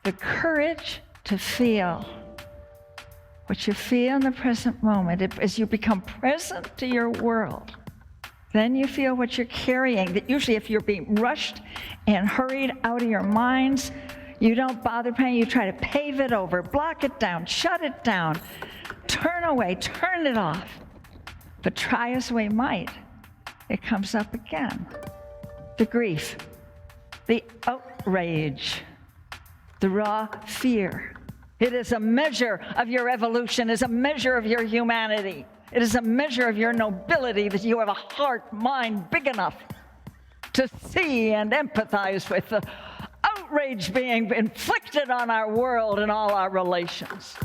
the courage to feel what you feel in the present moment. As you become present to your world, then you feel what you're carrying. That usually if you're being rushed and hurried out of your minds, you don't bother paying. You try to pave it over, block it down, shut it down, turn away, turn it off. But try as we might, it comes up again. The grief, the outrage, the raw fear. It is a measure of your evolution, it is a measure of your humanity. It is a measure of your nobility that you have a heart, mind big enough to see and empathize with the outrage being inflicted on our world and all our relations.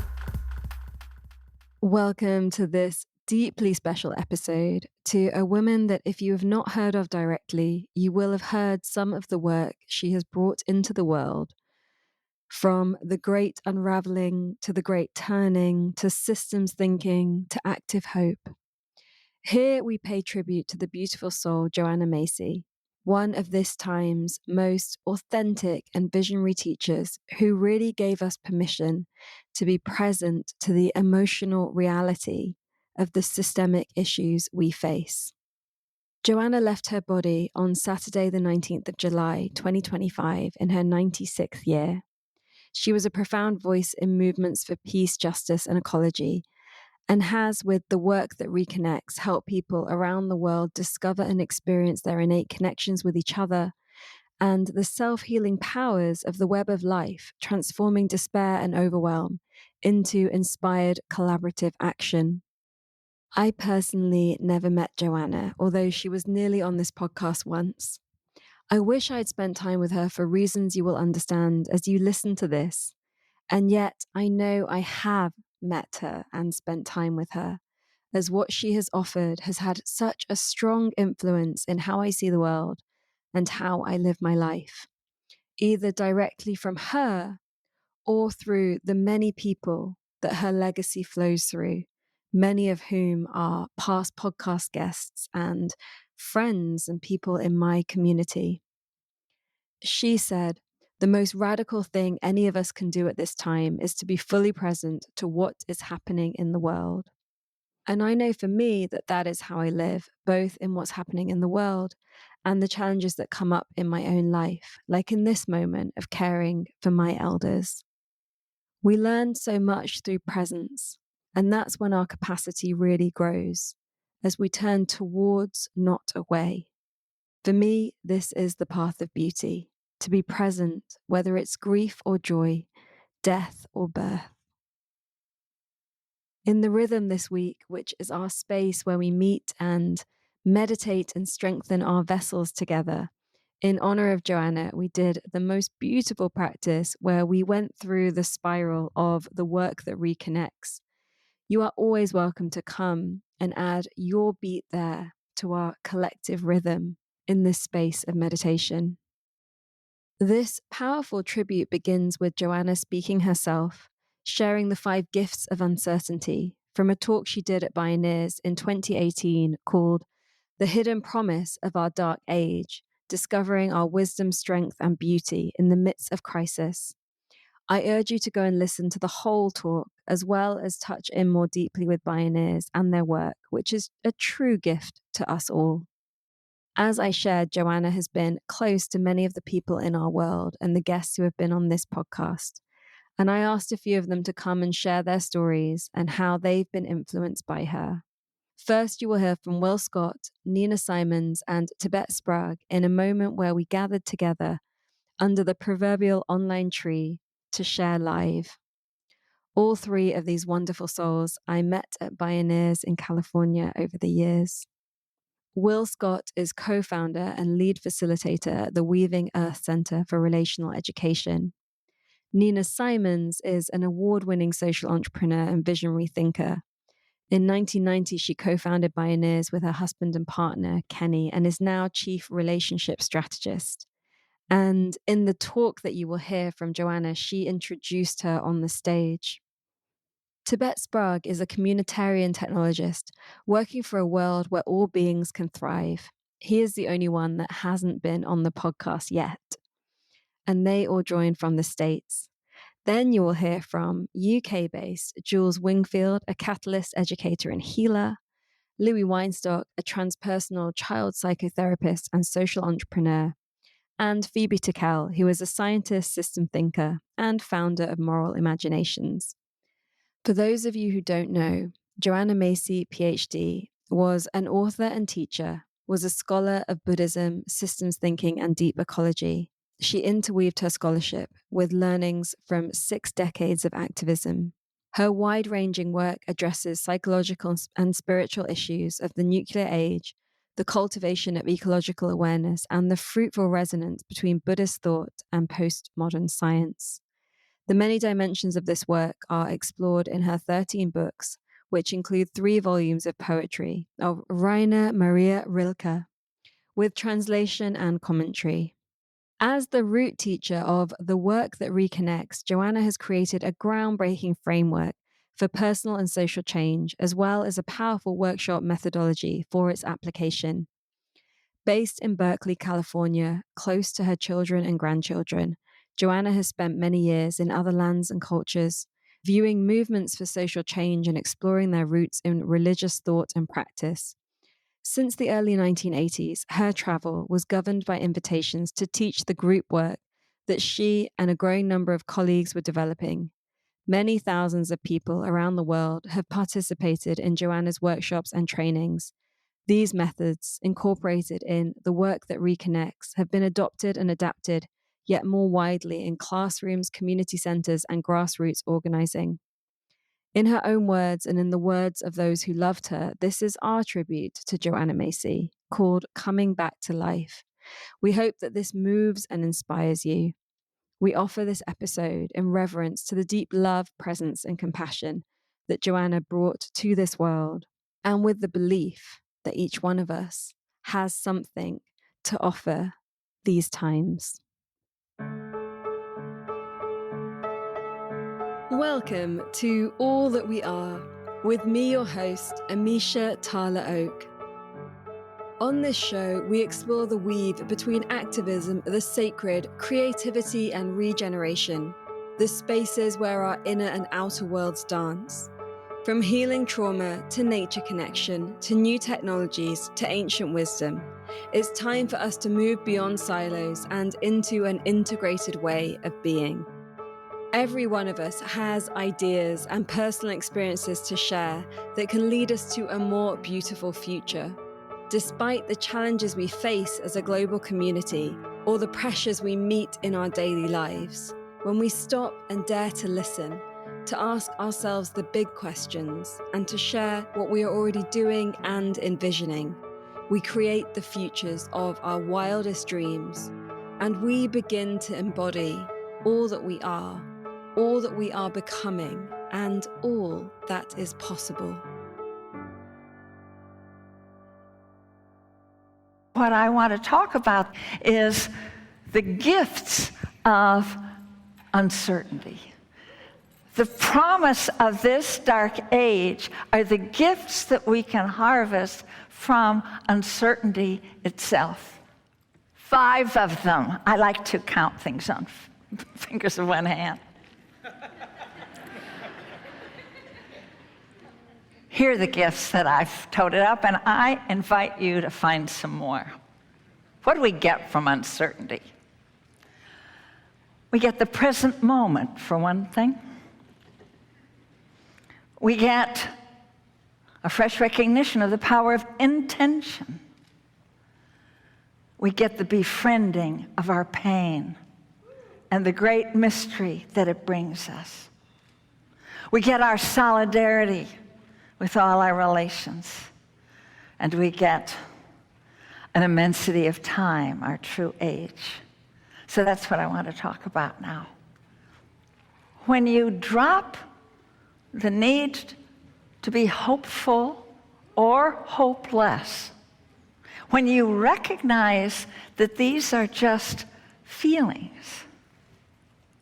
Welcome to this deeply special episode to a woman that if you have not heard of directly, you will have heard some of the work she has brought into the world. From the Great Unravelling to the Great Turning to systems thinking to active hope. Here we pay tribute to the beautiful soul Joanna Macy, one of this time's most authentic and visionary teachers who really gave us permission to be present to the emotional reality of the systemic issues we face. Joanna left her body on Saturday the 19th of July 2025 in her 96th year. She was a profound voice in movements for peace, justice, and ecology, and has, with the Work That Reconnects, helped people around the world discover and experience their innate connections with each other and the self-healing powers of the web of life, transforming despair and overwhelm into inspired collaborative action. I personally never met Joanna, although she was nearly on this podcast once. I wish I'd spent time with her for reasons you will understand as you listen to this. And yet I know I have met her and spent time with her, as what she has offered has had such a strong influence in how I see the world and how I live my life, either directly from her or through the many people that her legacy flows through, many of whom are past podcast guests and friends and people in my community. She said, the most radical thing any of us can do at this time is to be fully present to what is happening in the world. And I know for me that is how I live, both in what's happening in the world and the challenges that come up in my own life, like in this moment of caring for my elders. We learn so much through presence, and that's when our capacity really grows, as we turn towards, not away. For me, this is the path of beauty, to be present, whether it's grief or joy, death or birth. In the rhythm this week, which is our space where we meet and meditate and strengthen our vessels together, in honor of Joanna, we did the most beautiful practice where we went through the spiral of the Work That Reconnects. You are always welcome to come and add your beat there to our collective rhythm in this space of meditation. This powerful tribute begins with Joanna speaking herself, sharing the 5 gifts of uncertainty from a talk she did at Pioneers in 2018 called The Hidden Promise of Our Dark Age, Discovering Our Wisdom, Strength, and Beauty in the Midst of Crisis. I urge you to go and listen to the whole talk, as well as touch in more deeply with Pioneers and their work, which is a true gift to us all. As I shared, Joanna has been close to many of the people in our world and the guests who have been on this podcast. And I asked a few of them to come and share their stories and how they've been influenced by her. First, you will hear from Will Scott, Nina Simons, and Tibet Sprague in a moment where we gathered together under the proverbial online tree to share live. All 3 of these wonderful souls I met at Pioneers in California over the years. Will Scott is co-founder and lead facilitator at the Weaving Earth Center for Relational Education. Nina Simons is an award-winning social entrepreneur and visionary thinker. In 1990, she co-founded Pioneers with her husband and partner, Kenny, and is now chief relationship strategist. And in the talk that you will hear from Joanna, she introduced her on the stage. Tibet Sprague is a communitarian technologist working for a world where all beings can thrive. He is the only one that hasn't been on the podcast yet. And they all joined from the States. Then you will hear from UK-based Jules Wingfield, a catalyst educator and healer, Louis Weinstock, a transpersonal child psychotherapist and social entrepreneur, and Phoebe Tickell, who is a scientist, system thinker, and founder of Moral Imaginations. For those of you who don't know, Joanna Macy, PhD, was an author and teacher, was a scholar of Buddhism, systems thinking, and deep ecology. She interweaved her scholarship with learnings from 6 decades of activism. Her wide-ranging work addresses psychological and spiritual issues of the nuclear age, the cultivation of ecological awareness, and the fruitful resonance between Buddhist thought and postmodern science. The many dimensions of this work are explored in her 13 books, which include 3 volumes of poetry of Rainer Maria Rilke, with translation and commentary. As the root teacher of the Work That Reconnects, Joanna has created a groundbreaking framework for personal and social change, as well as a powerful workshop methodology for its application. Based in Berkeley, California, close to her children and grandchildren, Joanna has spent many years in other lands and cultures, viewing movements for social change and exploring their roots in religious thought and practice. Since the early 1980s, her travel was governed by invitations to teach the group work that she and a growing number of colleagues were developing. Many thousands of people around the world have participated in Joanna's workshops and trainings. These methods, incorporated in the Work That Reconnects, have been adopted and adapted yet more widely in classrooms, community centers, and grassroots organizing. In her own words and in the words of those who loved her, this is our tribute to Joanna Macy, called Coming Back to Life. We hope that this moves and inspires you. We offer this episode in reverence to the deep love, presence, and compassion that Joanna brought to this world, and with the belief that each one of us has something to offer these times. Welcome to All That We Are, with me, your host, Amisha Tala Oak. On this show, we explore the weave between activism, the sacred, creativity, and regeneration, the spaces where our inner and outer worlds dance. From healing trauma to nature connection, to new technologies, to ancient wisdom, it's time for us to move beyond silos and into an integrated way of being. Every one of us has ideas and personal experiences to share that can lead us to a more beautiful future. Despite the challenges we face as a global community or the pressures we meet in our daily lives, when we stop and dare to listen, to ask ourselves the big questions, and to share what we are already doing and envisioning, we create the futures of our wildest dreams, and we begin to embody all that we are becoming, and all that is possible. What I want to talk about is the gifts of uncertainty. The promise of this dark age are the gifts that we can harvest from uncertainty itself. 5 of them. I like to count things on fingers of one hand. Here are the gifts that I've toted up, and I invite you to find some more. What do we get from uncertainty? We get the present moment, for one thing. We get a fresh recognition of the power of intention. We get the befriending of our pain and the great mystery that it brings us. We get our solidarity with all our relations, and we get an immensity of time, our true age. So that's what I want to talk about now. When you drop the need to be hopeful or hopeless, when you recognize that these are just feelings,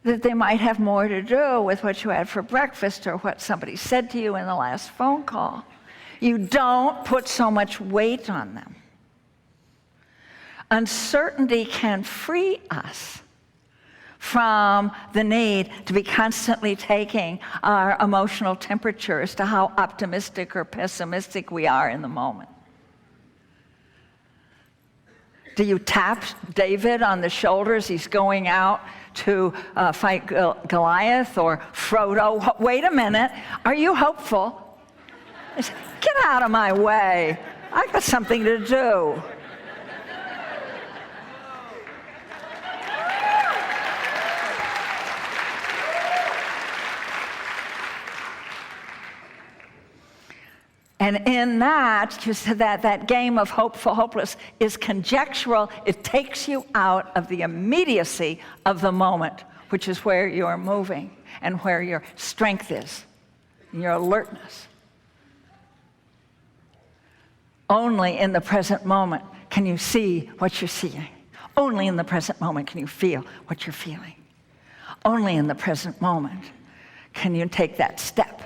that they might have more to do with what you had for breakfast or what somebody said to you in the last phone call, you don't put so much weight on them. Uncertainty can free us from the need to be constantly taking our emotional temperature as to how optimistic or pessimistic we are in the moment. Do you tap David on the shoulders? He's going out to fight Goliath, or Frodo. Wait a minute, are you hopeful? Get out of my way. I got something to do. And in that, you said that game of hopeful, hopeless is conjectural. It takes you out of the immediacy of the moment, which is where you're moving and where your strength is, and your alertness. Only in the present moment can you see what you're seeing. Only in the present moment can you feel what you're feeling. Only in the present moment can you take that step.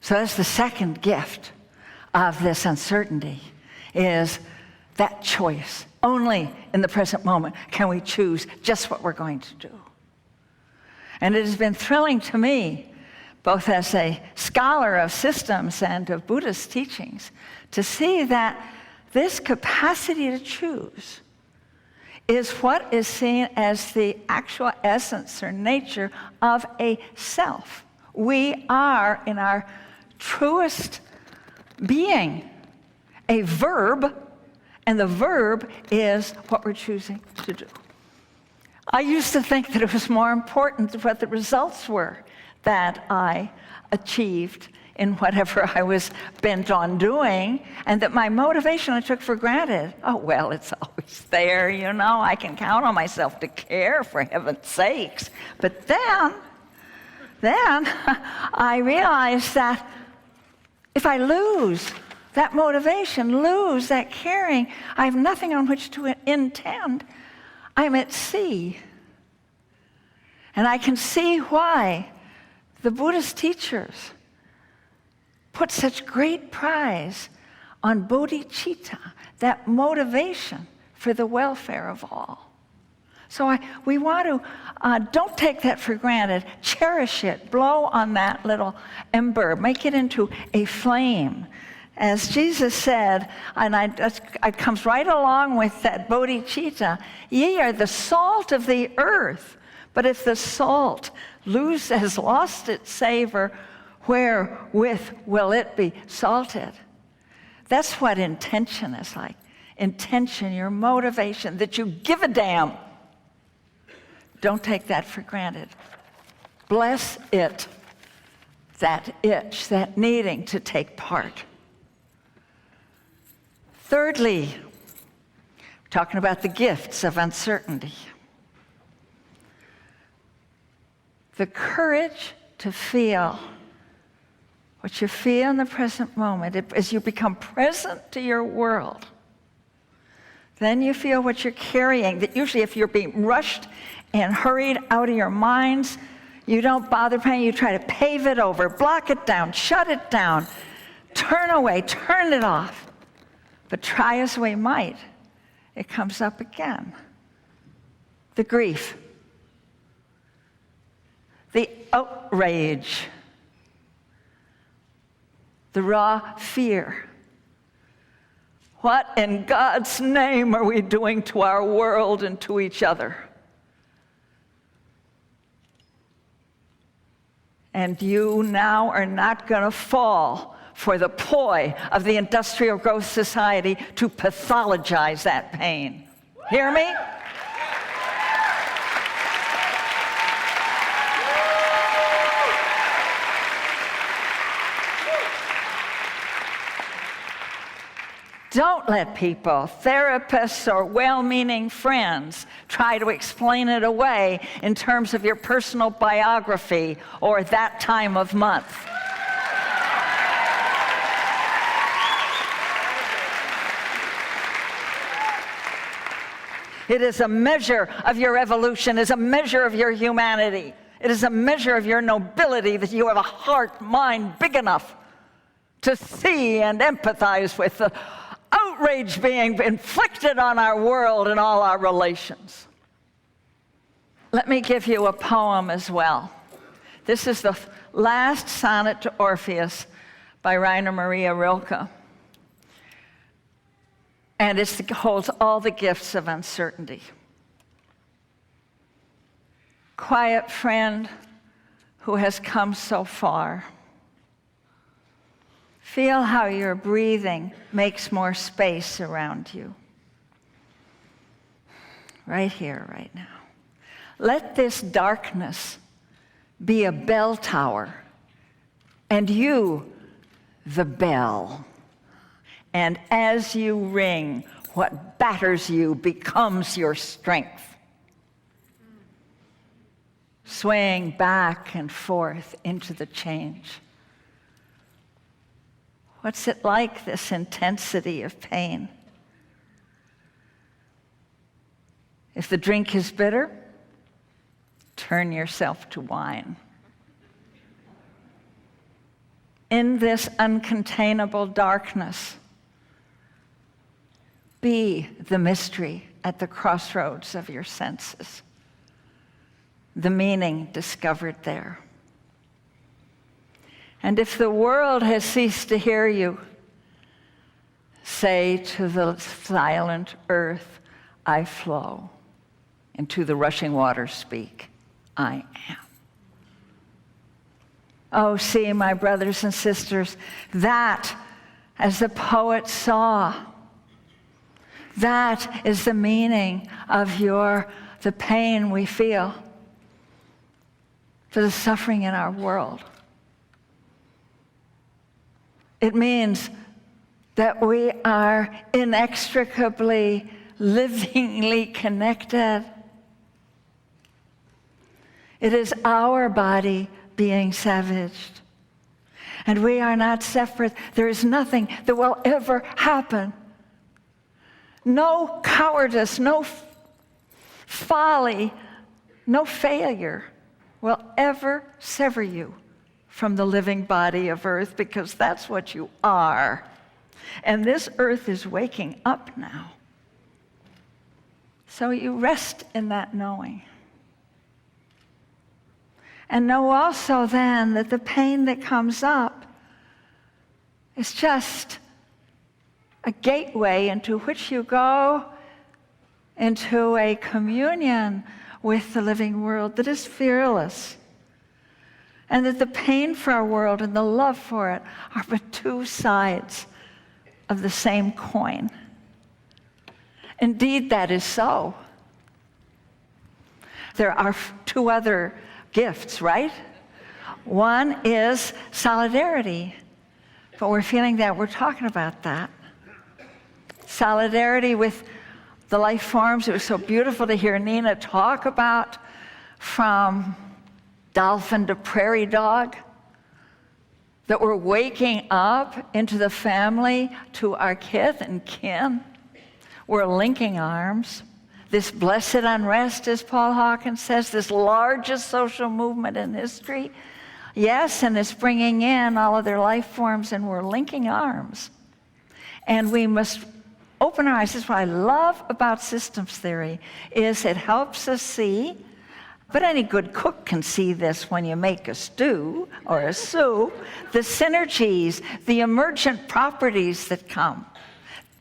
So that's the second gift of this uncertainty, is that choice. Only in the present moment can we choose just what we're going to do. And it has been thrilling to me, both as a scholar of systems and of Buddhist teachings, to see that this capacity to choose is what is seen as the actual essence or nature of a self. We are, in our truest being, a verb, and the verb is what we're choosing to do. I used to think that it was more important what the results were that I achieved in whatever I was bent on doing, and that my motivation I took for granted. Oh, well, it's always there, you know. I can count on myself to care, for heaven's sakes. But then I realized that if I lose that motivation, lose that caring, I have nothing on which to intend. I'm at sea. And I can see why the Buddhist teachers put such great prize on bodhicitta, that motivation for the welfare of all. So we want to, don't take that for granted. Cherish it. Blow on that little ember. Make it into a flame. As Jesus said, and it comes right along with that bodhicitta, ye are the salt of the earth. But if the salt has lost its savor, wherewith will it be salted? That's what intention is like. Intention, your motivation, that you give a damn. Don't take that for granted. Bless it, that itch, that needing to take part. Thirdly, we're talking about the gifts of uncertainty. The courage to feel what you feel in the present moment. As you become present to your world, then you feel what you're carrying. That usually if you're being rushed and hurried out of your minds, you don't bother paying. You try to pave it over, block it down, shut it down, turn away, turn it off. But try as we might, it comes up again. The grief, the outrage, the raw fear. What in God's name are we doing to our world and to each other? And you now are not going to fall for the ploy of the industrial growth society to pathologize that pain. Hear me? Don't let people, therapists or well-meaning friends, try to explain it away in terms of your personal biography or that time of month. It is a measure of your evolution, it is a measure of your humanity. It is a measure of your nobility that you have a heart, mind big enough to see and empathize with the outrage being inflicted on our world and all our relations. Let me give you a poem as well. This is the last sonnet to Orpheus by Rainer Maria Rilke. And it holds all the gifts of uncertainty. Quiet friend who has come so far, feel how your breathing makes more space around you. Right here, right now. Let this darkness be a bell tower, and you the bell. And as you ring, what batters you becomes your strength. Swaying back and forth into the change. What's it like, this intensity of pain? If the drink is bitter, turn yourself to wine. In this uncontainable darkness, be the mystery at the crossroads of your senses, the meaning discovered there. And if the world has ceased to hear you, say to the silent earth, I flow, and to the rushing waters speak, I am. Oh, see, my brothers and sisters, that, as the poet saw, that is the meaning of the pain we feel for the suffering in our world. It means that we are inextricably, livingly connected. It is our body being savaged. And we are not separate. There is nothing that will ever happen. No cowardice, no folly, no failure will ever sever you from the living body of earth, because that's what you are. And this earth is waking up now. So you rest in that knowing. And know also then that the pain that comes up is just a gateway into which you go into a communion with the living world that is fearless. And that the pain for our world and the love for it are but two sides of the same coin. Indeed, that is so. There are two other gifts, right? One is solidarity, but we're feeling that, we're talking about that. Solidarity with the life forms. It was so beautiful to hear Nina talk about, from dolphin to prairie dog, that we're waking up into the family, to our kith and kin. We're linking arms. This blessed unrest, as Paul Hawkins says, this largest social movement in history. Yes, and it's bringing in all of their life forms, and we're linking arms. And we must open our eyes. This is what I love about systems theory, is it helps us see. But any good cook can see this when you make a stew or a soup, the synergies, the emergent properties that come.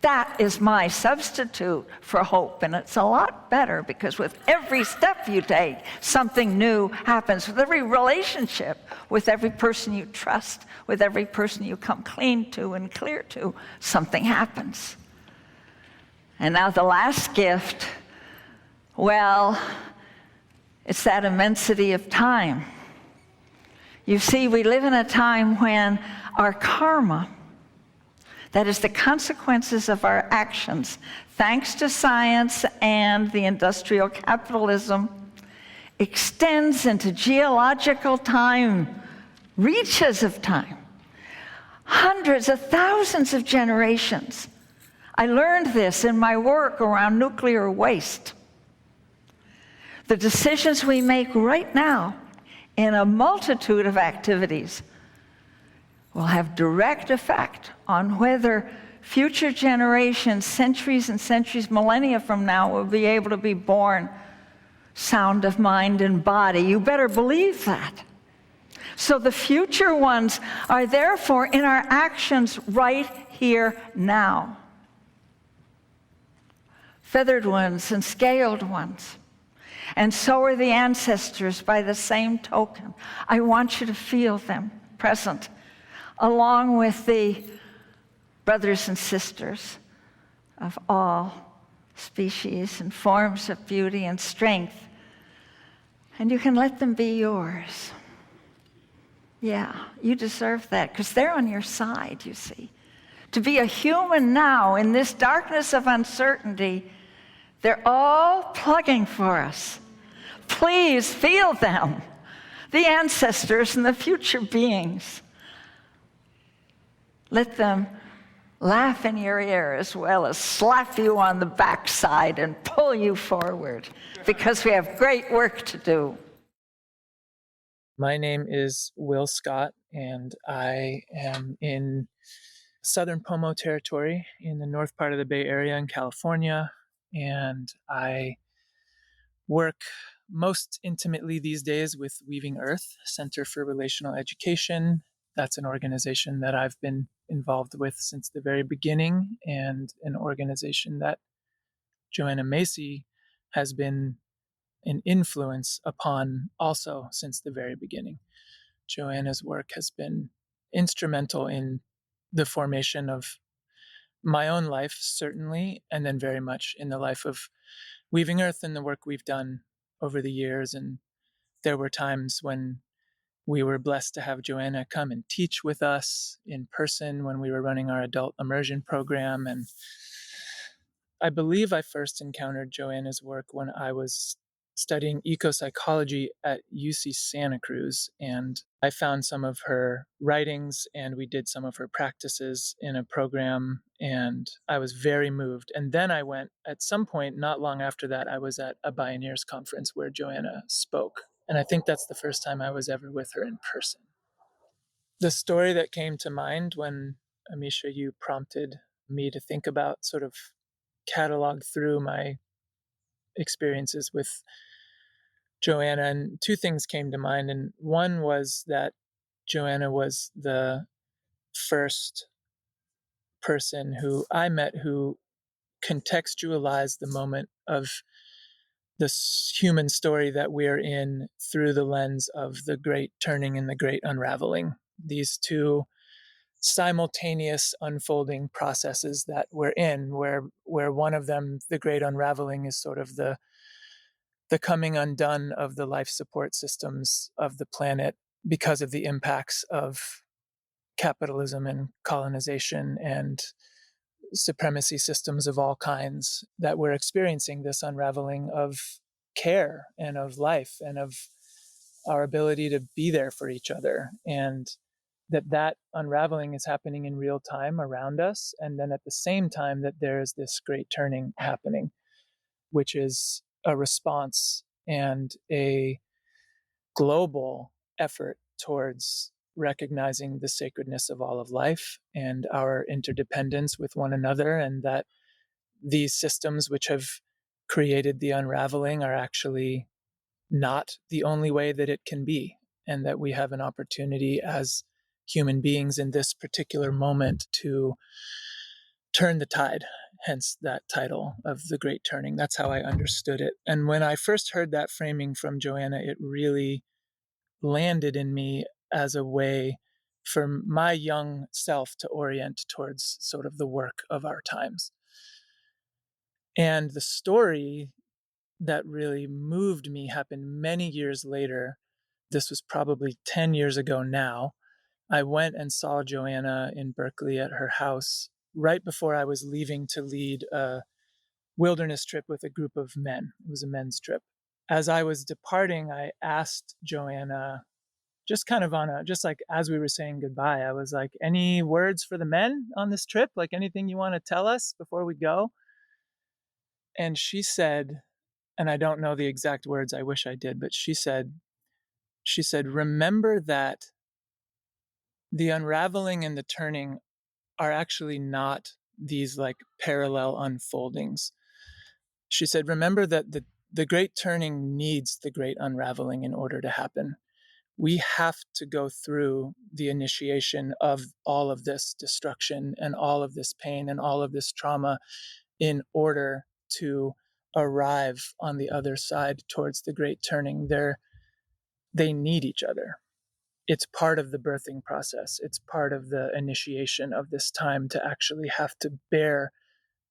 That is my substitute for hope, and it's a lot better, because with every step you take, something new happens. With every relationship, with every person you trust, with every person you come clean to and clear to, something happens. And now the last gift, well, it's that immensity of time. You see, we live in a time when our karma, that is the consequences of our actions, thanks to science and the industrial capitalism, extends into geological time, reaches of time, hundreds of thousands of generations. I learned this in my work around nuclear waste. The decisions we make right now in a multitude of activities will have direct effect on whether future generations, centuries and centuries, millennia from now, will be able to be born sound of mind and body. You better believe that. So the future ones are therefore in our actions right here now. Feathered ones and scaled ones. And so are the ancestors by the same token. I want you to feel them present, along with the brothers and sisters of all species and forms of beauty and strength. And you can let them be yours. Yeah, you deserve that, because they're on your side, you see. To be a human now in this darkness of uncertainty, they're all plugging for us. Please feel them, the ancestors and the future beings. Let them laugh in your ear as well as slap you on the backside and pull you forward, because we have great work to do. My name is Will Scott, and I am in Southern Pomo territory in the north part of the Bay Area in California, and I work most intimately these days with Weaving Earth Center for Relational Education. That's an organization that I've been involved with since the very beginning, and an organization that Joanna Macy has been an influence upon also since the very beginning. Joanna's work has been instrumental in the formation of my own life, certainly, and then very much in the life of Weaving Earth and the work we've done over the years. And there were times when we were blessed to have Joanna come and teach with us in person when we were running our adult immersion program. And I believe I first encountered Joanna's work when I was studying ecopsychology at UC Santa Cruz, and I found some of her writings and we did some of her practices in a program, and I was very moved. And then I went, at some point not long after that, I was at a Bioneers conference where Joanna spoke, and I think that's the first time I was ever with her in person. The story that came to mind when, Amisha, you prompted me to think about, sort of catalog through my experiences with Joanna, and two things came to mind. And one was that Joanna was the first person who I met who contextualized the moment of this human story that we're in through the lens of the Great Turning and the Great Unravelling. These two simultaneous unfolding processes that we're in, where one of them, the Great Unravelling, is sort of the coming undone of the life support systems of the planet because of the impacts of capitalism and colonization and supremacy systems of all kinds, that we're experiencing this unraveling of care and of life and of our ability to be there for each other, and that unraveling is happening in real time around us. And then at the same time that there's this great turning happening, which is a response and a global effort towards recognizing the sacredness of all of life and our interdependence with one another, and that these systems which have created the unraveling are actually not the only way that it can be, and that we have an opportunity as human beings in this particular moment to turn the tide, hence that title of The Great Turning. That's how I understood it. And when I first heard that framing from Joanna, it really landed in me as a way for my young self to orient towards sort of the work of our times. And the story that really moved me happened many years later. This was probably 10 years ago now. I went and saw Joanna in Berkeley at her house right before I was leaving to lead a wilderness trip with a group of men. It was a men's trip. As I was departing, I asked Joanna, just kind of just like as we were saying goodbye, I was like, any words for the men on this trip? Like anything you want to tell us before we go? And she said, and I don't know the exact words, I wish I did, but she said, remember that the unraveling and the turning are actually not these like parallel unfoldings. She said, remember that the great turning needs the great unraveling in order to happen. We have to go through the initiation of all of this destruction and all of this pain and all of this trauma in order to arrive on the other side towards the great turning. They need each other. It's part of the birthing process. It's part of the initiation of this time to actually have to bear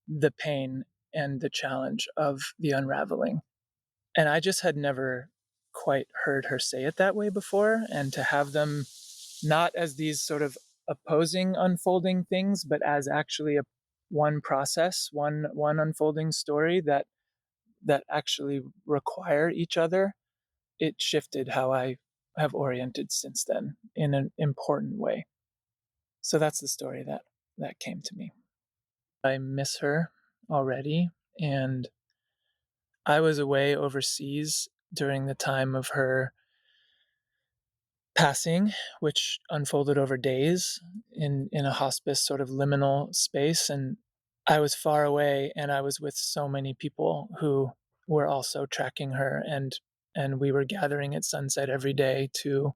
the pain and the challenge of the unraveling. And I just had never quite heard her say it that way before. And to have them not as these sort of opposing unfolding things, but as actually one process, one unfolding story that actually require each other, it shifted how I have oriented since then in an important way. So that's the story that came to me. I miss her already, and I was away overseas during the time of her passing, which unfolded over days in a hospice sort of liminal space. And I was far away, and I was with so many people who were also tracking her, and we were gathering at sunset every day to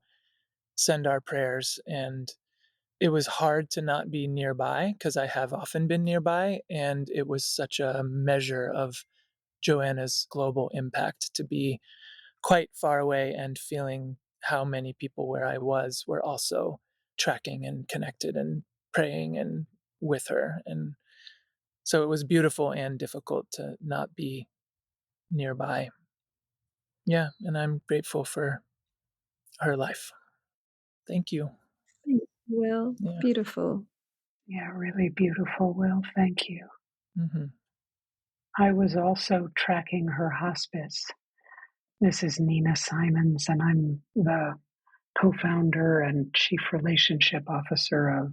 send our prayers. And it was hard to not be nearby because I have often been nearby, and it was such a measure of Joanna's global impact to be quite far away and feeling how many people where I was were also tracking and connected and praying and with her. And so it was beautiful and difficult to not be nearby. Yeah, and I'm grateful for her life. Thank you. Thanks, Will. Yeah. Beautiful. Yeah, really beautiful, Will. Thank you. Mm-hmm. I was also tracking her hospice. This is Nina Simons, and I'm the co-founder and chief relationship officer of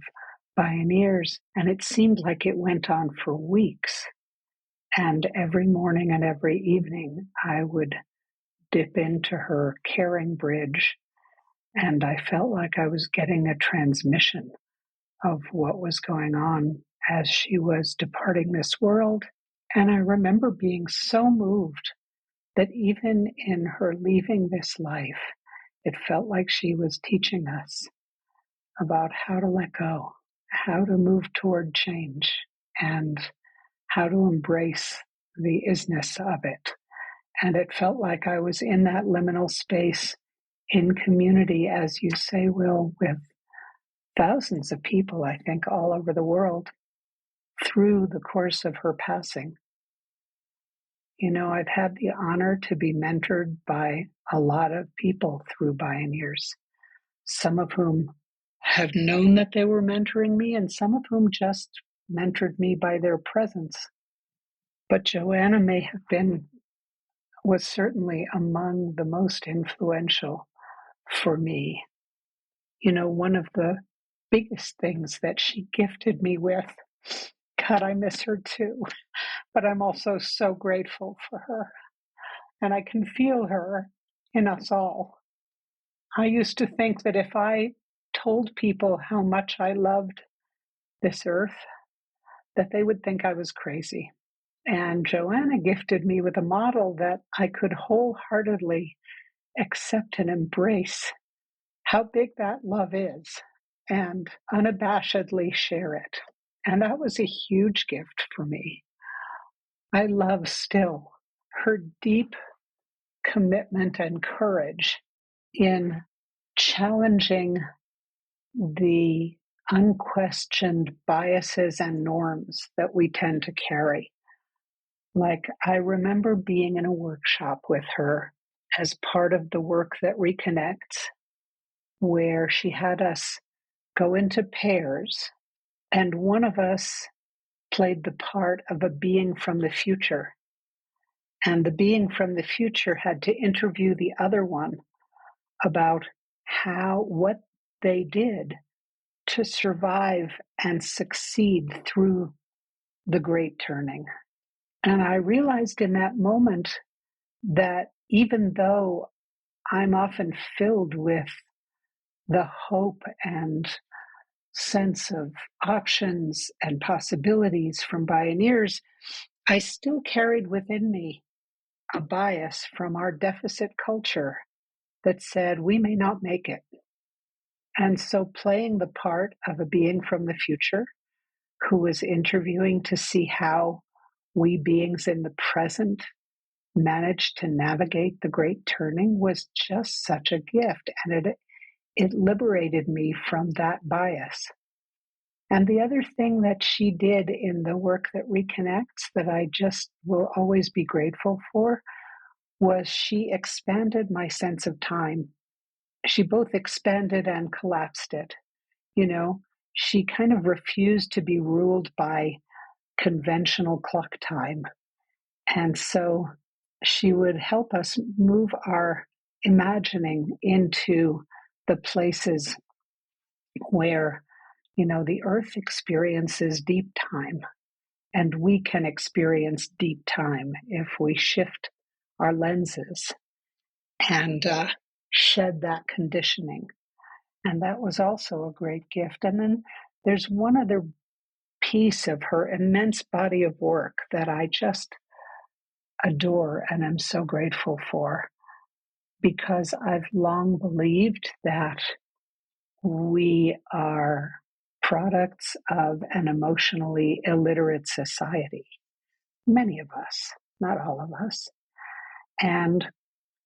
Pioneers. And it seemed like it went on for weeks. And every morning and every evening, I would dip into her caring bridge, and I felt like I was getting a transmission of what was going on as she was departing this world. And I remember being so moved that even in her leaving this life, it felt like she was teaching us about how to let go, how to move toward change, and how to embrace the isness of it. And it felt like I was in that liminal space in community, as you say, Will, with thousands of people, I think, all over the world through the course of her passing. You know, I've had the honor to be mentored by a lot of people through Pioneers, some of whom have known that they were mentoring me, and some of whom just mentored me by their presence. But Joanna was certainly among the most influential for me. You know, one of the biggest things that she gifted me with, God, I miss her too, but I'm also so grateful for her. And I can feel her in us all. I used to think that if I told people how much I loved this earth, that they would think I was crazy. And Joanna gifted me with a model that I could wholeheartedly accept and embrace how big that love is and unabashedly share it. And that was a huge gift for me. I love still her deep commitment and courage in challenging the unquestioned biases and norms that we tend to carry. Like, I remember being in a workshop with her as part of the Work That Reconnects, where she had us go into pairs, and one of us played the part of a being from the future. And the being from the future had to interview the other one about what they did to survive and succeed through the great turning. And I realized in that moment that even though I'm often filled with the hope and sense of options and possibilities from pioneers, I still carried within me a bias from our deficit culture that said we may not make it. And so, playing the part of a being from the future who was interviewing to see how we beings in the present managed to navigate the great turning was just such a gift. And it liberated me from that bias. And the other thing that she did in the Work That Reconnects that I just will always be grateful for was she expanded my sense of time. She both expanded and collapsed it. You know, she kind of refused to be ruled by conventional clock time. And so she would help us move our imagining into the places where, the earth experiences deep time, and we can experience deep time if we shift our lenses and shed that conditioning. And that was also a great gift. And then there's one other piece of her immense body of work that I just adore and am so grateful for, because I've long believed that we are products of an emotionally illiterate society. Many of us, not all of us. And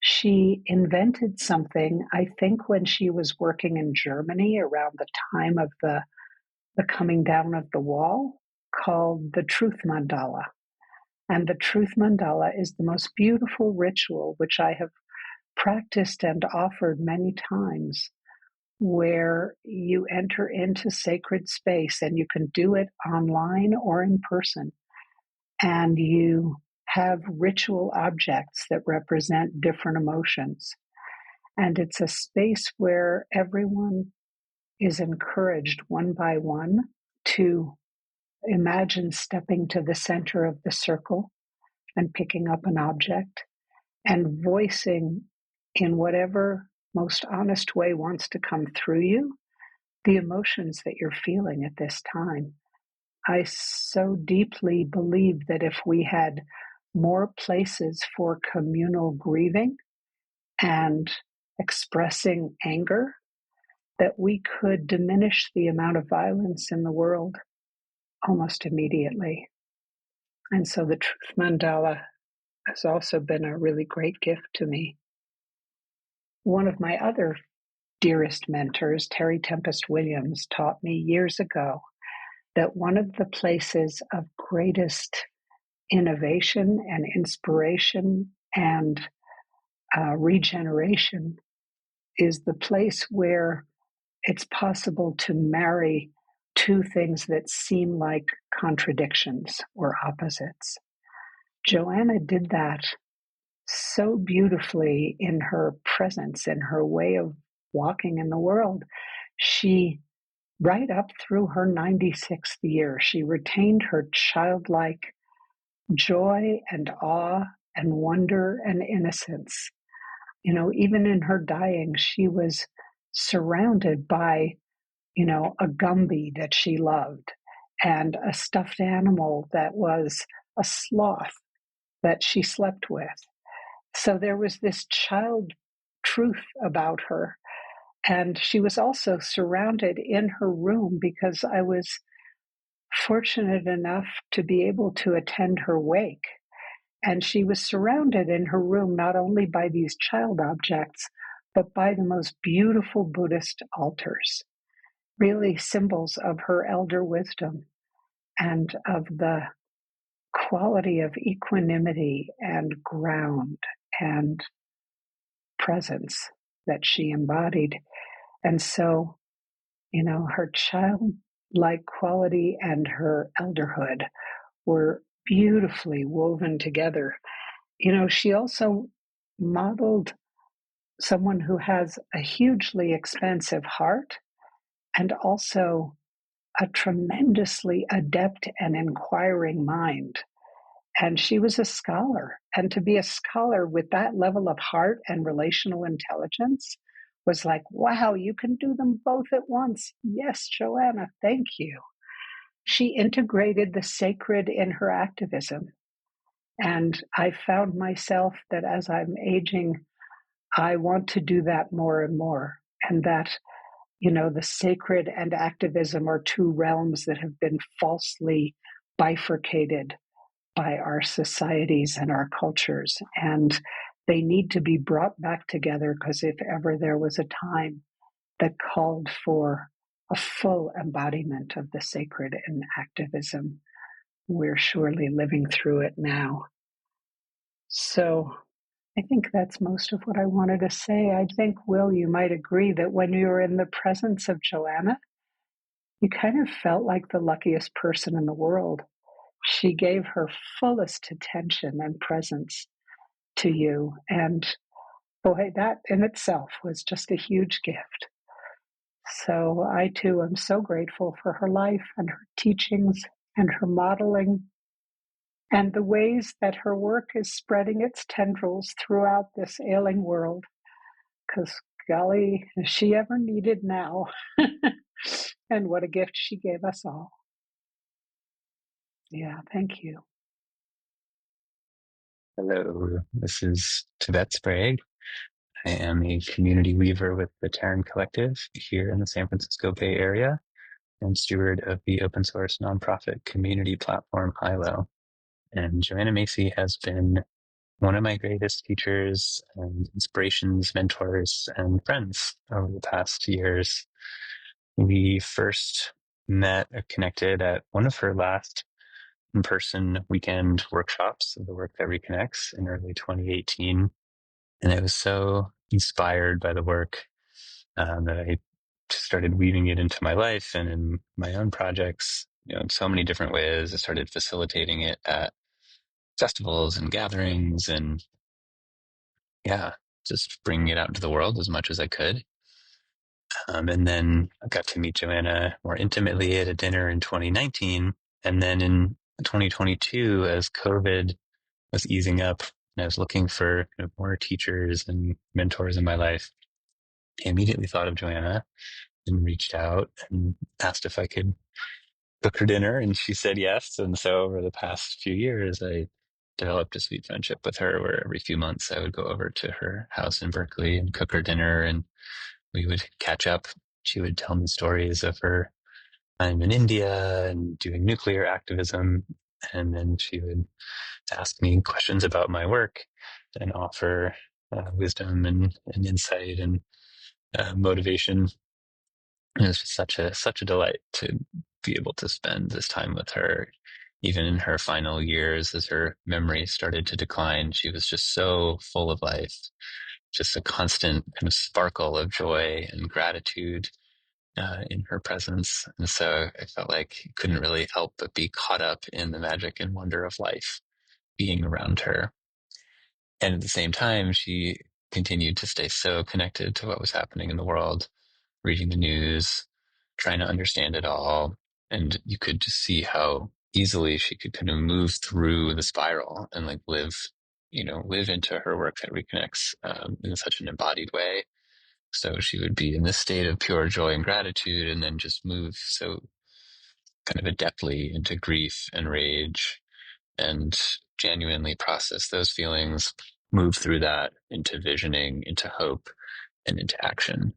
she invented something, I think, when she was working in Germany around the time of the coming down of the wall, called the Truth Mandala. And the Truth Mandala is the most beautiful ritual, which I have practiced and offered many times, where you enter into sacred space, and you can do it online or in person. And you have ritual objects that represent different emotions. And it's a space where everyone is encouraged one by one to imagine stepping to the center of the circle and picking up an object and voicing in whatever most honest way wants to come through you the emotions that you're feeling at this time. I so deeply believe that if we had more places for communal grieving and expressing anger, that we could diminish the amount of violence in the world almost immediately. And so the Truth Mandala has also been a really great gift to me. One of my other dearest mentors, Terry Tempest Williams, taught me years ago that one of the places of greatest innovation and inspiration and regeneration is the place where it's possible to marry two things that seem like contradictions or opposites. Joanna did that so beautifully in her presence, in her way of walking in the world. She, right up through her 96th year, she retained her childlike joy and awe and wonder and innocence. Even in her dying, she was surrounded by, a Gumby that she loved and a stuffed animal that was a sloth that she slept with. So there was this child truth about her. And she was also surrounded in her room, because I was fortunate enough to be able to attend her wake. And she was surrounded in her room not only by these child objects, but by the most beautiful Buddhist altars, really symbols of her elder wisdom and of the quality of equanimity and ground and presence that she embodied. And so, her childlike quality and her elderhood were beautifully woven together. She also modeled someone who has a hugely expansive heart and also a tremendously adept and inquiring mind. And she was a scholar. And to be a scholar with that level of heart and relational intelligence was like, wow, you can do them both at once. Yes, Joanna, thank you. She integrated the sacred in her activism. And I found myself that as I'm aging, I want to do that more and more. And that, the sacred and activism are two realms that have been falsely bifurcated by our societies and our cultures. And they need to be brought back together, because if ever there was a time that called for a full embodiment of the sacred in activism, we're surely living through it now. So I think that's most of what I wanted to say. I think, Will, you might agree that when you were in the presence of Joanna, you kind of felt like the luckiest person in the world. She gave her fullest attention and presence to you. And boy, that in itself was just a huge gift. So I too am so grateful for her life and her teachings and her modeling and the ways that her work is spreading its tendrils throughout this ailing world. Because, golly, is she ever needed now? And what a gift she gave us all. Yeah, thank you. Hello, this is Tibet Sprague. I am a community weaver with the Terran Collective here in the San Francisco Bay Area and steward of the open source nonprofit community platform Hilo. And Joanna Macy has been one of my greatest teachers and inspirations, mentors, and friends over the past years. We first met or connected at one of her last in-person weekend workshops of the Work That Reconnects in early 2018. And I was so inspired by the work that I started weaving it into my life and in my own projects, in so many different ways. I started facilitating it at festivals and gatherings and yeah, just bringing it out into the world as much as I could. And then I got to meet Joanna more intimately at a dinner in 2019. And then in 2022, as COVID was easing up and I was looking for more teachers and mentors in my life, I immediately thought of Joanna and reached out and asked if I could cook her dinner. And she said yes. And so over the past few years, I developed a sweet friendship with her where every few months I would go over to her house in Berkeley and cook her dinner and we would catch up. She would tell me stories of her time in India and doing nuclear activism. And then she would ask me questions about my work and offer wisdom and insight and motivation. And it was just such a delight to be able to spend this time with her. Even in her final years, as her memory started to decline, she was just so full of life, just a constant kind of sparkle of joy and gratitude in her presence. And so I felt like I couldn't really help but be caught up in the magic and wonder of life being around her. And at the same time, she continued to stay so connected to what was happening in the world, reading the news, trying to understand it all. And you could just see how easily she could kind of move through the spiral and like live into her work that reconnects in such an embodied way. So she would be in this state of pure joy and gratitude and then just move so kind of adeptly into grief and rage and genuinely process those feelings, move through that into visioning, into hope, and into action.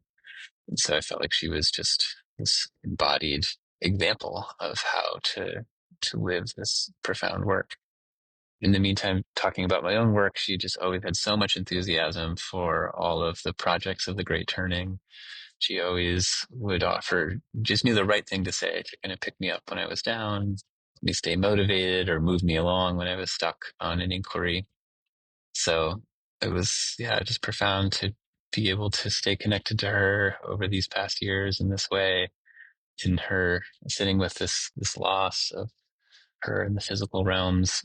And so I felt like she was just this embodied example of how to live this profound work. In the meantime, talking about my own work, she just always had so much enthusiasm for all of the projects of the Great Turning. She always would offer, just knew the right thing to say to kind of pick me up when I was down, let me stay motivated or move me along when I was stuck on an inquiry. So it was, yeah, just profound to be able to stay connected to her over these past years in this way, in her sitting with this loss of her in the physical realms.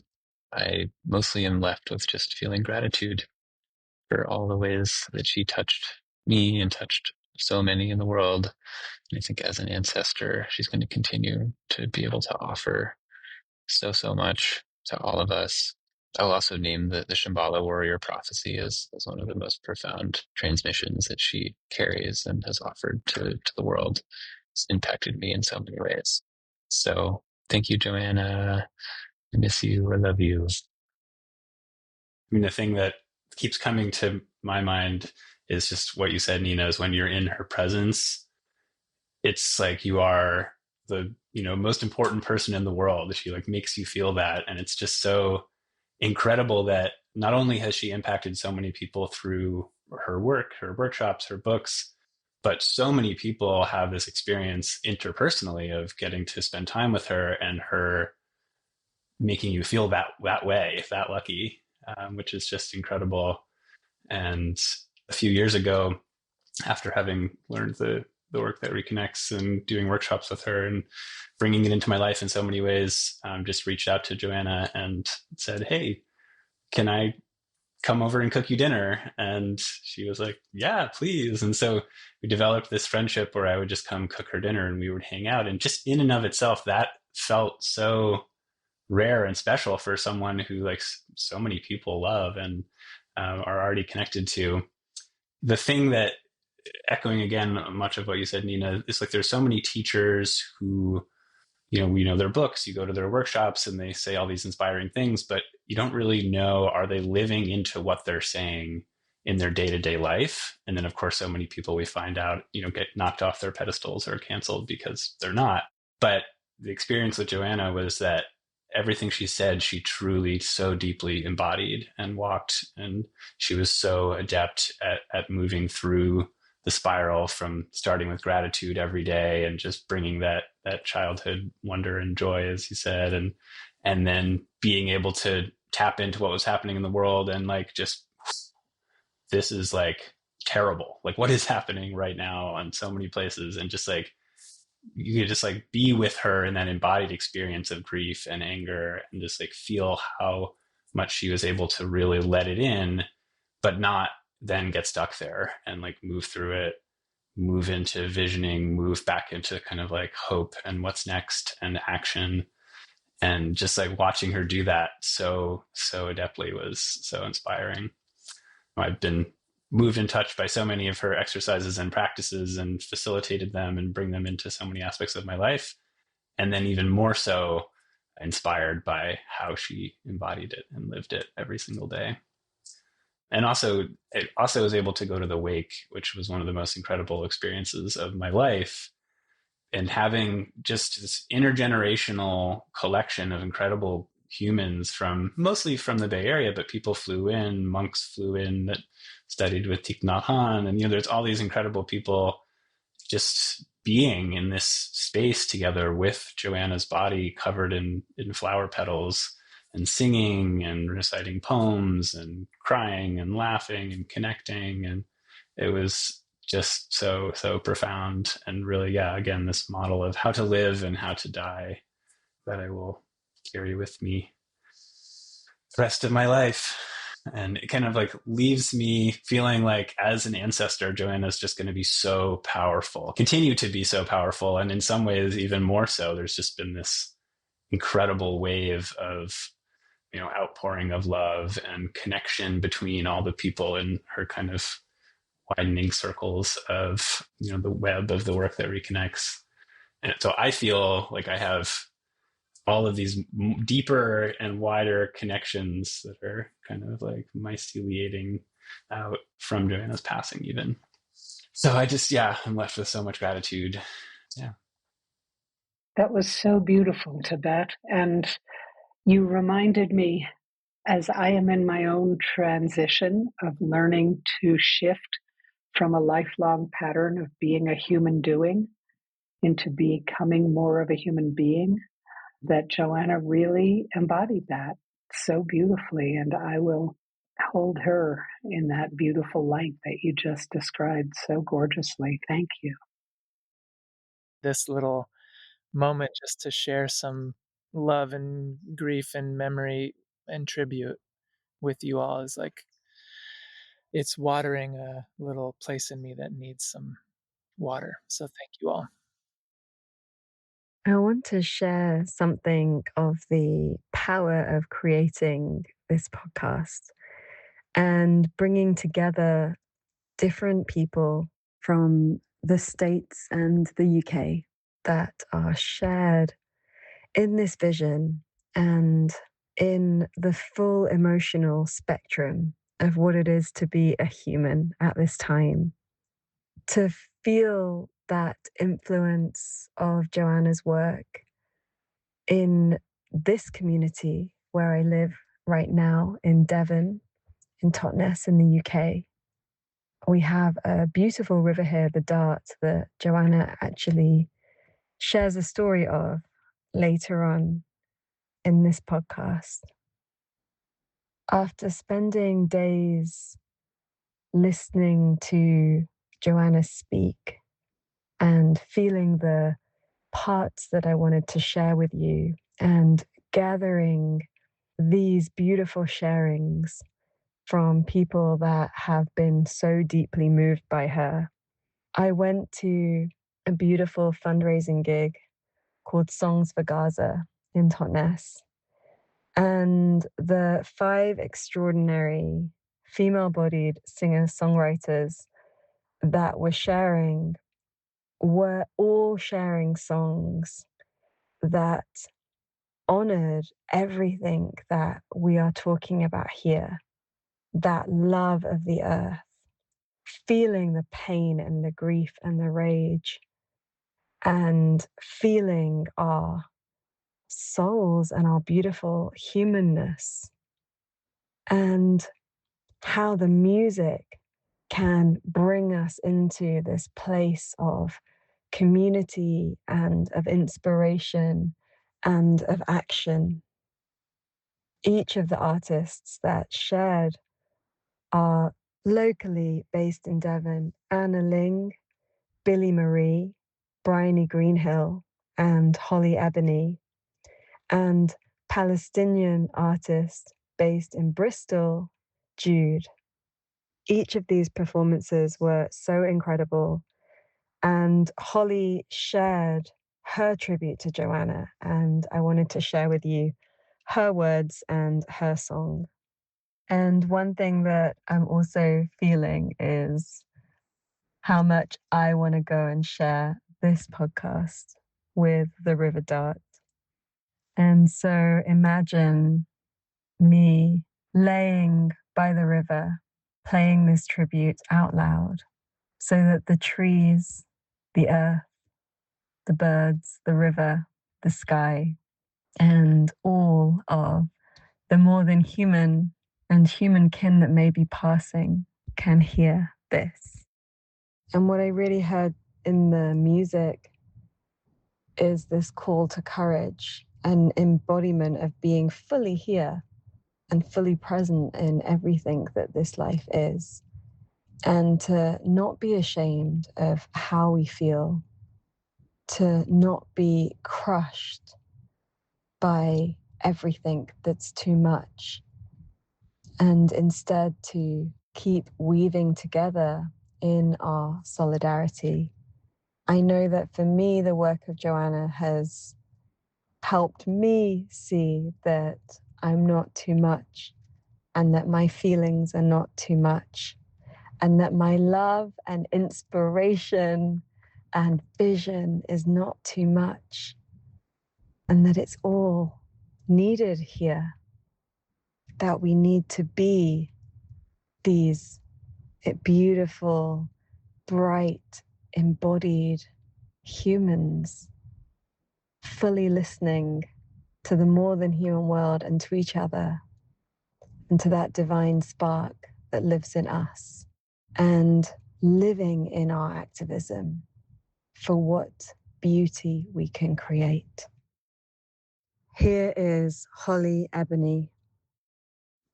I mostly am left with just feeling gratitude for all the ways that she touched me and touched so many in the world. And I think as an ancestor, she's going to continue to be able to offer so much to all of us. I'll also name the Shambhala warrior prophecy as one of the most profound transmissions that she carries and has offered to the world. It's impacted me in so many ways. So thank you, Joanna. I miss you. I love you. I mean, the thing that keeps coming to my mind is just what you said, Nina, is when you're in her presence, it's like you are the, most important person in the world. She like makes you feel that. And it's just so incredible that not only has she impacted so many people through her work, her workshops, her books, but so many people have this experience interpersonally of getting to spend time with her and her making you feel that way, that lucky, which is just incredible. And a few years ago, after having learned the work that reconnects and doing workshops with her and bringing it into my life in so many ways, just reached out to Joanna and said, "Hey, can I come over and cook you dinner?" And she was like, "Yeah, please." And so we developed this friendship where I would just come cook her dinner and we would hang out. And just in and of itself, that felt so rare and special for someone who like so many people love and are already connected to. The thing that, echoing again much of what you said, Nina, is like there's so many teachers who, we know their books, you go to their workshops and they say all these inspiring things, but you don't really know, are they living into what they're saying in their day-to-day life? And then of course, so many people we find out, get knocked off their pedestals or canceled because they're not. But the experience with Joanna was that everything she said, she truly so deeply embodied and walked. And she was so adept at moving through the spiral from starting with gratitude every day and just bringing that childhood wonder and joy, as you said, and then being able to tap into what was happening in the world and like just, this is like terrible, like what is happening right now on so many places, and just like you could just like be with her in that embodied experience of grief and anger and just like feel how much she was able to really let it in, but not then get stuck there and like move through it, move into visioning, move back into kind of like hope and what's next and action. And just like watching her do that so adeptly was so inspiring. I've been moved and touched by so many of her exercises and practices and facilitated them and bring them into so many aspects of my life. And then even more so inspired by how she embodied it and lived it every single day. And also, it also was able to go to the wake, which was one of the most incredible experiences of my life. And having just this intergenerational collection of incredible humans from mostly from the Bay Area, but people flew in, monks flew in that studied with Thich Nhat Hanh. And, there's all these incredible people just being in this space together with Joanna's body covered in flower petals and singing and reciting poems and crying and laughing and connecting. And it was just so profound and really, yeah, again, this model of how to live and how to die that I will carry with me the rest of my life. And it kind of like leaves me feeling like as an ancestor, Joanna's just going to be so powerful, continue to be so powerful. And in some ways, even more so. There's just been this incredible wave of, outpouring of love and connection between all the people in her kind of widening circles of, the web of the work that reconnects. And so I feel like I have all of these deeper and wider connections that are kind of like myceliating out from Joanna's passing even. So I'm left with so much gratitude. Yeah. That was so beautiful, Tibet. And you reminded me, as I am in my own transition of learning to shift from a lifelong pattern of being a human doing into becoming more of a human being, that Joanna really embodied that so beautifully. And I will hold her in that beautiful light that you just described so gorgeously. Thank you. This little moment just to share some love and grief and memory and tribute with you all is like, it's watering a little place in me that needs some water. So thank you all. I want to share something of the power of creating this podcast and bringing together different people from the States and the UK that are shared in this vision and in the full emotional spectrum of what it is to be a human at this time. To feel that influence of Joanna's work in this community where I live right now in Devon, in Totnes in the UK. We have a beautiful river here, the Dart, that Joanna actually shares a story of later on in this podcast. After spending days listening to Joanna speak and feeling the parts that I wanted to share with you and gathering these beautiful sharings from people that have been so deeply moved by her, I went to a beautiful fundraising gig called Songs for Gaza in Totnes. And the 5 extraordinary female-bodied singer-songwriters that were sharing were all sharing songs that honored everything that we are talking about here. That love of the earth, feeling the pain and the grief and the rage, and feeling our souls and our beautiful humanness, and how the music can bring us into this place of community and of inspiration and of action. Each of the artists that shared are locally based in Devon: Anna Ling, Billy Marie, Bryony Greenhill, and Holly Ebony, and Palestinian artist based in Bristol, Jude. Each of these performances were so incredible, and Holly shared her tribute to Joanna, and I wanted to share with you her words and her song. And one thing that I'm also feeling is how much I want to go and share this podcast with the River Dart. And so imagine me laying by the river, playing this tribute out loud so that the trees, the earth, the birds, the river, the sky, and all of the more than human and human kin that may be passing can hear this. And what I really heard in the music is this call to courage, an embodiment of being fully here and fully present in everything that this life is, and to not be ashamed of how we feel, to not be crushed by everything that's too much, and instead to keep weaving together in our solidarity. I know that for me, the work of Joanna has helped me see that I'm not too much, and that my feelings are not too much, and that my love and inspiration and vision is not too much, and that it's all needed here, that we need to be these beautiful, bright, embodied humans, fully listening to the more than human world and to each other, and to that divine spark that lives in us, and living in our activism for what beauty we can create. Here is Holly Ebony.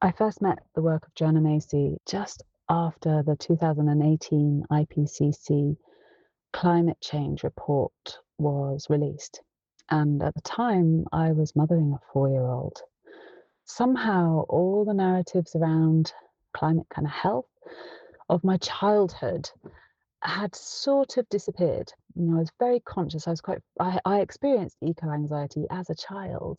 I first met the work of Joanna Macy just after the 2018 IPCC climate change report was released. And at the time, I was mothering a 4-year-old. Somehow, all the narratives around climate kind of health of my childhood had sort of disappeared. I was very conscious. I experienced eco anxiety as a child,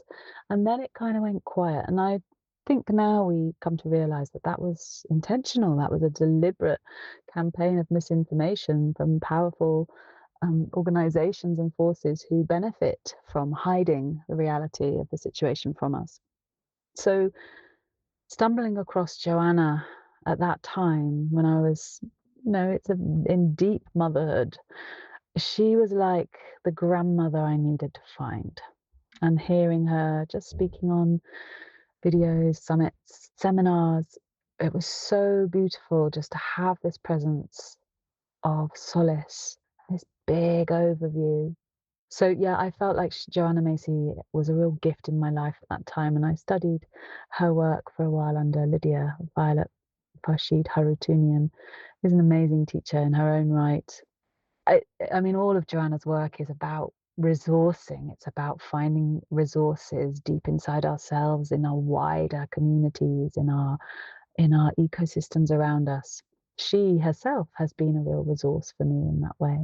and then it kind of went quiet. And I think now we come to realize that that was intentional. That was a deliberate campaign of misinformation from powerful organizations and forces who benefit from hiding the reality of the situation from us. So, stumbling across Joanna at that time when I was, in deep motherhood, she was like the grandmother I needed to find. And hearing her just speaking on videos, summits, seminars, it was so beautiful just to have this presence of solace, this big overview. So yeah, I felt like Joanna Macy was a real gift in my life at that time, and I studied her work for a while under Lydia Violet Farshid Harutunian, who's an amazing teacher in her own right. I, I mean, all of Joanna's work is about resourcing. It's about finding resources deep inside ourselves, in our wider communities, in our ecosystems around us. She herself has been a real resource for me in that way.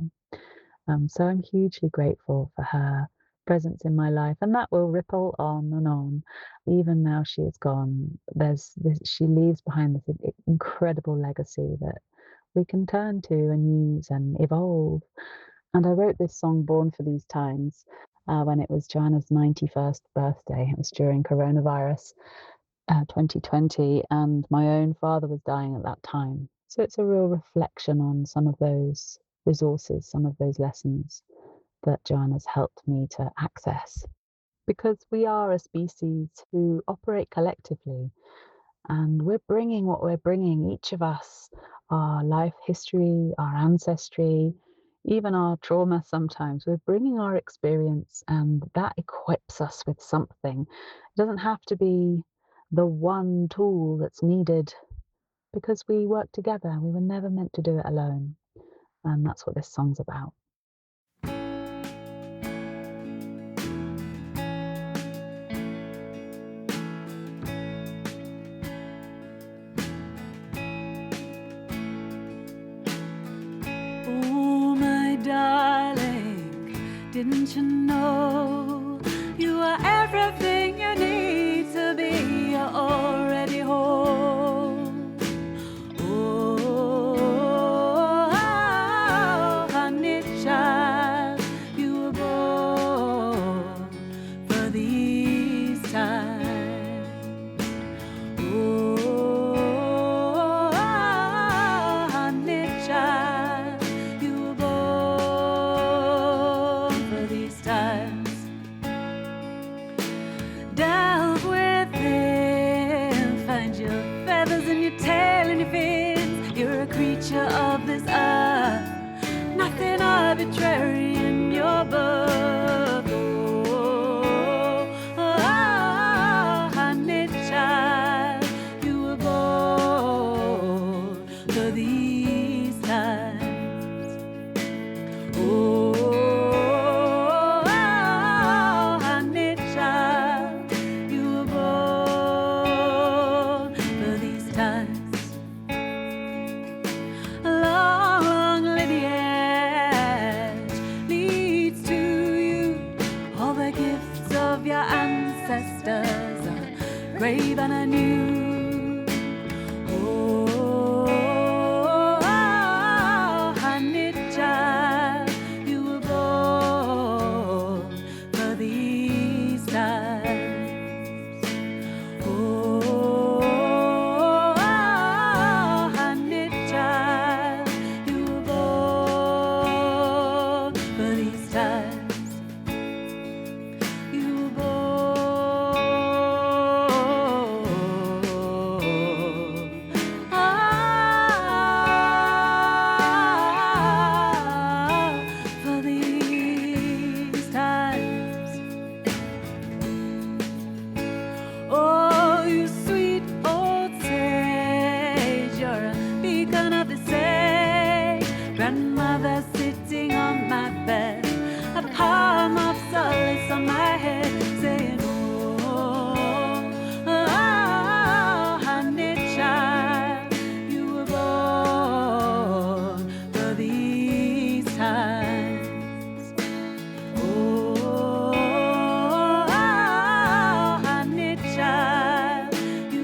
So I'm hugely grateful for her presence in my life, and that will ripple on and on. Even now she is gone, she leaves behind this incredible legacy that we can turn to and use and evolve. And I wrote this song, Born for These Times, when it was Joanna's 91st birthday. It was during coronavirus 2020, and my own father was dying at that time. So it's a real reflection on some of those resources, some of those lessons that Joanna's helped me to access. Because we are a species who operate collectively, and we're bringing what we're bringing, each of us, our life history, our ancestry, even our trauma sometimes. We're bringing our experience, and that equips us with something. It doesn't have to be the one tool that's needed, because we work together. We were never meant to do it alone. And that's what this song's about. Oh, my darling, didn't you know you are everything you need to be? You're already whole. Oh, honey child, you were born for these times. Oh, honey child, you were born for these times. Delve within, find your feathers and your tail and your fins. You're a creature of this earth, nothing arbitrary in your birth. Oh, honey child, you were born for these times. Oh, honey child, you were born for these times. Long lineage leads to you. All the gifts of your ancestors are graven anew. Oh, honey child, you were born for these times. Oh, honey child, you were born for these times. You were born for these times. Oh, you sweet old sage, you're a beacon of the sage. Grandmother sitting on my bed, a palm of solace on my head, saying, oh, honey child, you were born for these times. Oh, honey child, you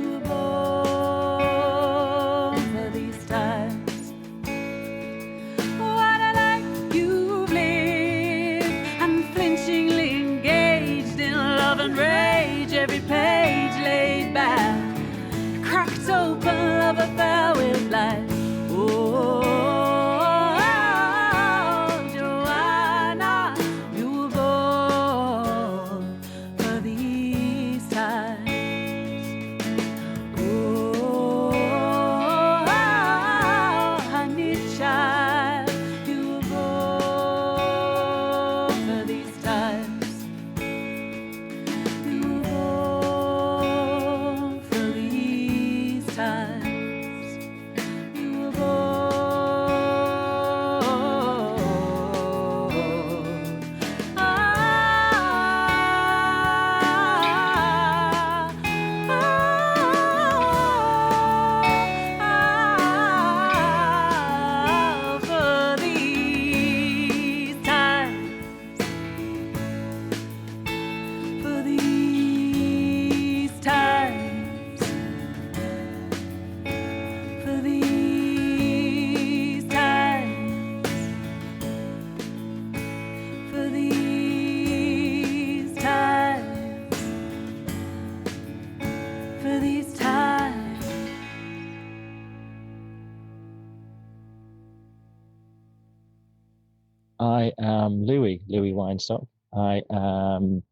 I am Louis Weinstock. I am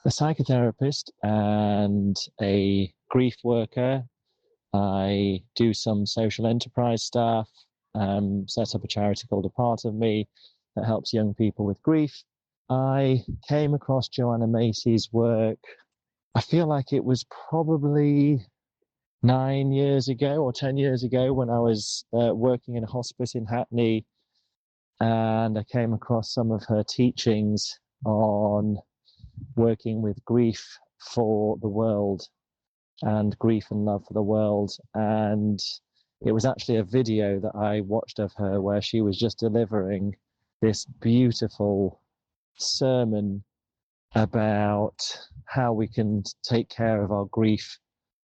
a psychotherapist and a grief worker. I do some social enterprise stuff, set up a charity called A Part of Me that helps young people with grief. I came across Joanna Macy's work. I feel like it was probably 9 years ago or 10 years ago when I was working in a hospice in Hackney, and I came across some of her teachings on working with grief for the world and grief and love for the world. And it was actually a video that I watched of her where she was just delivering this beautiful sermon about how we can take care of our grief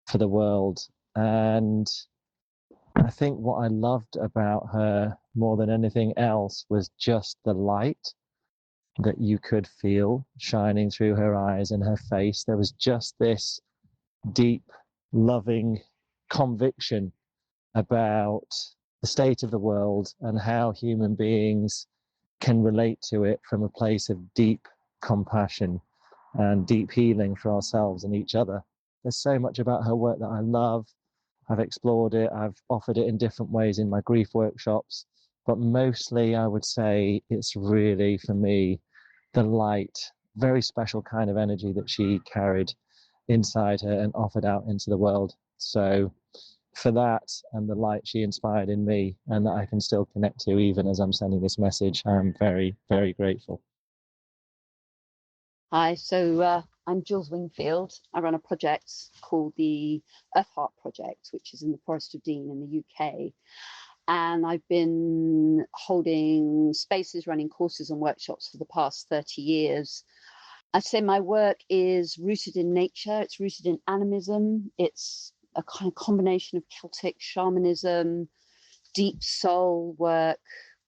for the world. And I think what I loved about her more than anything else was just the light that you could feel shining through her eyes and her face. There was just this deep, loving conviction about the state of the world and how human beings can relate to it from a place of deep compassion and deep healing for ourselves and each other. There's so much about her work that I love. I've explored it, I've offered it in different ways in my grief workshops, but mostly I would say it's really, for me, the light, very special kind of energy that she carried inside her and offered out into the world. So for that and the light she inspired in me and that I can still connect to even as I'm sending this message, I'm very, very grateful. Hi, so I'm Jules Wingfield. I run a project called the Earth Heart Project, which is in the Forest of Dean in the UK. And I've been holding spaces, running courses and workshops for the past 30 years. I'd say my work is rooted in nature. It's rooted in animism. It's a kind of combination of Celtic shamanism, deep soul work,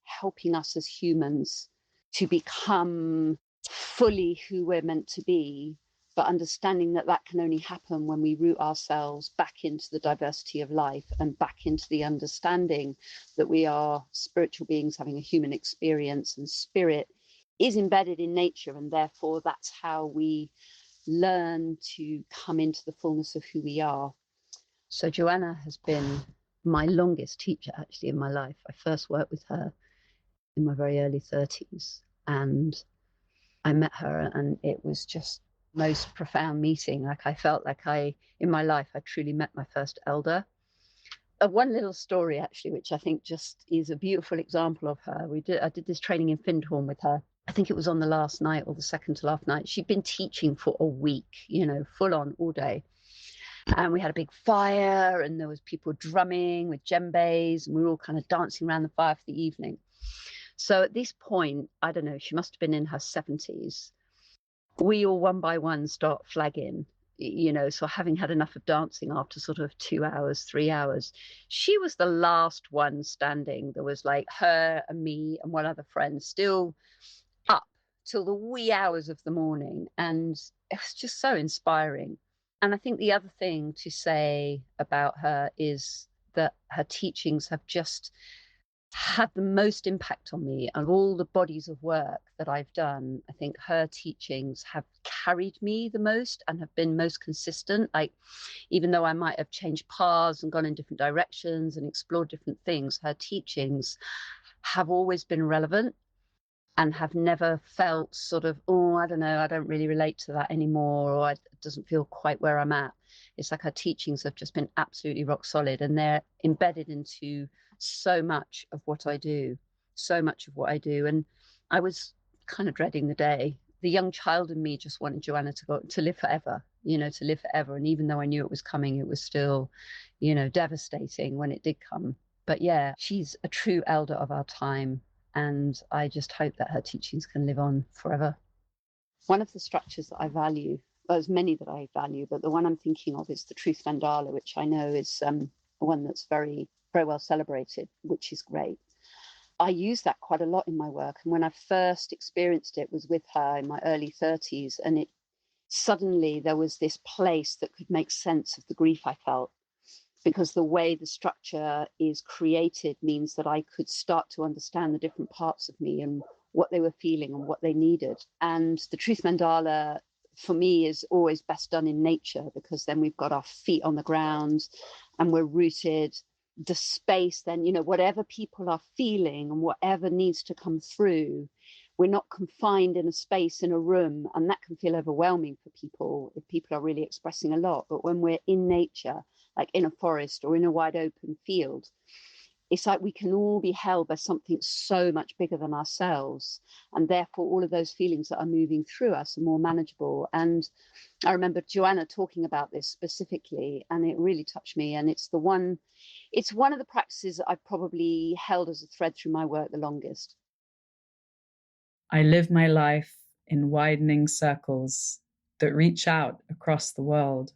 helping us as humans to become fully who we're meant to be, but understanding that that can only happen when we root ourselves back into the diversity of life and back into the understanding that we are spiritual beings having a human experience, and spirit is embedded in nature, and therefore that's how we learn to come into the fullness of who we are. So Joanna has been my longest teacher actually in my life. I first worked with her in my very early 30s, and I met her and it was just most profound meeting. Like I felt like in my life, I truly met my first elder. One little story actually, which I think just is a beautiful example of her. I did this training in Findhorn with her. I think it was on the last night or the second to last night. She'd been teaching for a week, full on all day. And we had a big fire and there was people drumming with djembes and we were all kind of dancing around the fire for the evening. So at this point, I don't know, she must have been in her 70s. We all one by one start flagging, so having had enough of dancing after sort of 2 hours, 3 hours, she was the last one standing. There was like her and me and one other friend still up till the wee hours of the morning. And it was just so inspiring. And I think the other thing to say about her is that her teachings have just had the most impact on me. Of all the bodies of work that I've done, I think her teachings have carried me the most and have been most consistent. Like, even though I might have changed paths and gone in different directions and explored different things, her teachings have always been relevant and have never felt sort of, oh, I don't know, I don't really relate to that anymore, or it doesn't feel quite where I'm at. It's like her teachings have just been absolutely rock solid, and they're embedded into so much of what I do, And I was kind of dreading the day. The young child in me just wanted Joanna to live forever, to live forever. And even though I knew it was coming, it was still, devastating when it did come. But yeah, she's a true elder of our time. And I just hope that her teachings can live on forever. One of the structures that I value, there's many that I value, but the one I'm thinking of is the Truth Mandala, which I know is one that's very, very well celebrated, which is great. I use that quite a lot in my work. And when I first experienced it was with her in my early 30s. And suddenly there was this place that could make sense of the grief I felt. because the way the structure is created means that I could start to understand the different parts of me and what they were feeling and what they needed. And the truth mandala for me is always best done in nature, because then we've got our feet on the ground and we're rooted. The space, then, whatever people are feeling and whatever needs to come through, we're not confined in a space in a room, and that can feel overwhelming for people if people are really expressing a lot. But when we're in nature, like in a forest or in a wide open field, it's like we can all be held by something so much bigger than ourselves, and therefore all of those feelings that are moving through us are more manageable. And I remember Joanna talking about this specifically, and it really touched me. And it's one of the practices that I've probably held as a thread through my work the longest. I live my life in widening circles that reach out across the world.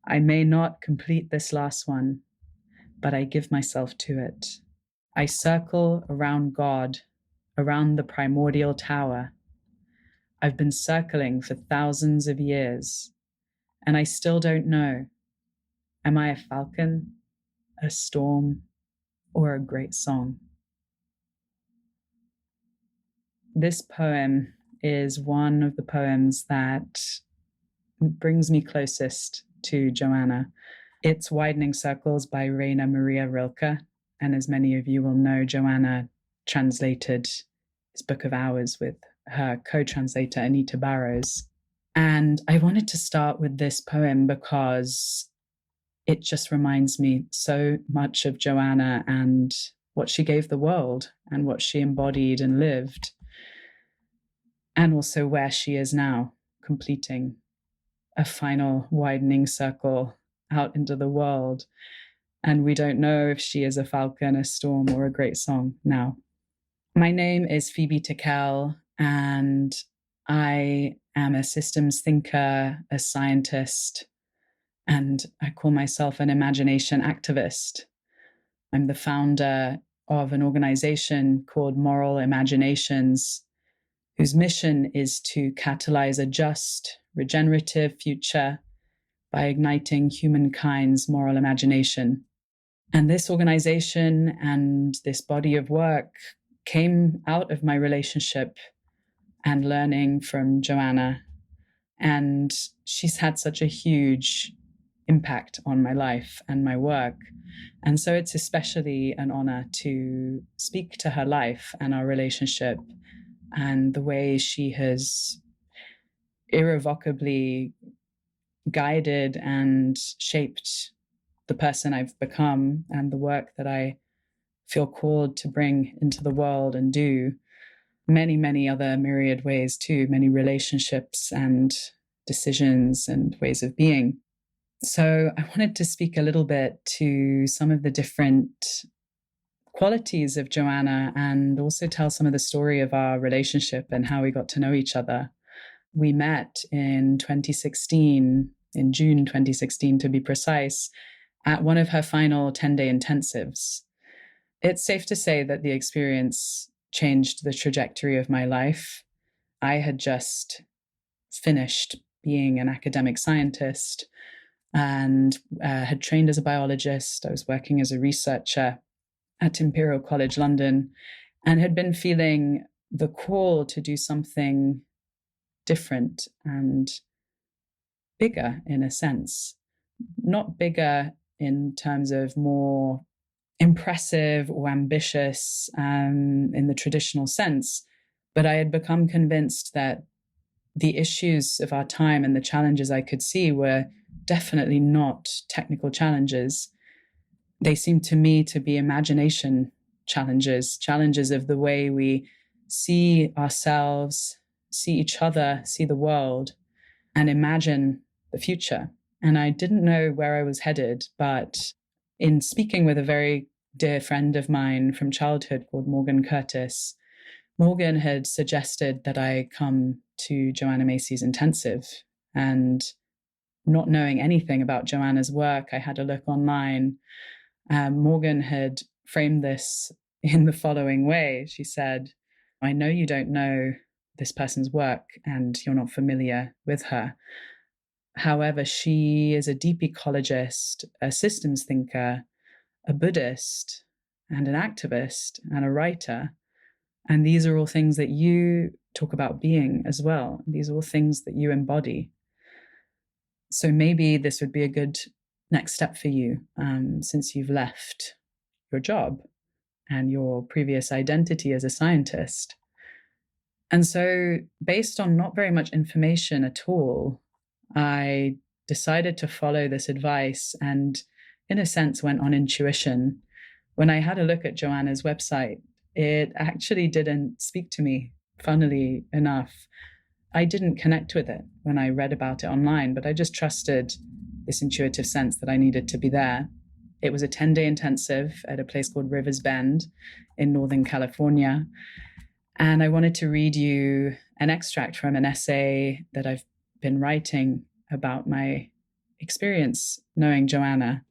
I may not complete this last one, but I give myself to it. I circle around God, around the primordial tower. I've been circling for thousands of years, and I still don't know. Am I a falcon, a storm, or a great song? This poem is one of the poems that brings me closest to Joanna. It's Widening Circles by Rainer Maria Rilke. And as many of you will know, Joanna translated his Book of Hours with her co-translator, Anita Barrows. And I wanted to start with this poem because it just reminds me so much of Joanna and what she gave the world and what she embodied and lived, and also where she is now, completing a final widening circle out into the world. And we don't know if she is a falcon, a storm, or a great song now. My name is Phoebe Tickell, and I am a systems thinker, a scientist, and I call myself an imagination activist. I'm the founder of an organization called Moral Imaginations, whose mission is to catalyze a just, regenerative future by igniting humankind's moral imagination. And this organization and this body of work came out of my relationship and learning from Joanna. And she's had such a huge impact on my life and my work. And so it's especially an honor to speak to her life and our relationship and the way she has irrevocably guided and shaped the person I've become and the work that I feel called to bring into the world and do many, many other myriad ways too, many relationships and decisions and ways of being. So I wanted to speak a little bit to some of the different qualities of Joanna and also tell some of the story of our relationship and how we got to know each other. We met in 2016, in June 2016 to be precise, at one of her final 10-day intensives. It's safe to say that the experience changed the trajectory of my life. I had just finished being an academic scientist and had trained as a biologist. I was working as a researcher at Imperial College London and had been feeling the call to do something different and bigger in a sense. Not bigger in terms of more impressive or ambitious in the traditional sense, but I had become convinced that the issues of our time and the challenges I could see were definitely not technical challenges. They seemed to me to be imagination challenges, challenges of the way we see ourselves, see each other, see the world, and imagine the future. And I didn't know where I was headed, but in speaking with a very dear friend of mine from childhood called Morgan Curtis, Morgan had suggested that I come to Joanna Macy's intensive. And not knowing anything about Joanna's work, I had a look online. Morgan had framed this in the following way. She said, I know you don't know this person's work and you're not familiar with her, However, she is a deep ecologist, a systems thinker, a Buddhist, and an activist and a writer. And these are all things that you talk about being as well. These are all things that you embody. So maybe this would be a good next step for you, since you've left your job and your previous identity as a scientist. And so, based on not very much information at all, I decided to follow this advice and, in a sense, went on intuition. When I had a look at Joanna's website, it actually didn't speak to me, funnily enough. I didn't connect with it when I read about it online, but I just trusted this intuitive sense that I needed to be there. It was a 10-day intensive at a place called Rivers Bend in Northern California. And I wanted to read you an extract from an essay that I've been writing about my experience knowing Joanna.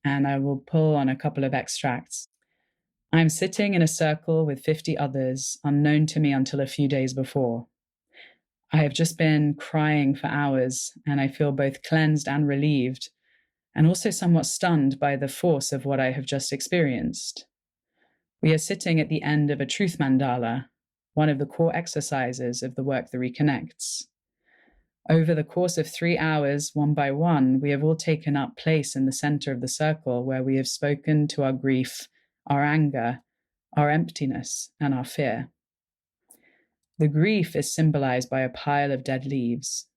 And I will pull on a couple of extracts. I'm sitting in a circle with 50 others, unknown to me until a few days before. I have just been crying for hours, and I feel both cleansed and relieved, and also somewhat stunned by the force of what I have just experienced. We are sitting at the end of a truth mandala, one of the core exercises of the Work That Reconnects. Over the course of 3 hours, one by one, we have all taken up place in the center of the circle where we have spoken to our grief, our anger, our emptiness, and our fear. The grief is symbolized by a pile of dead leaves,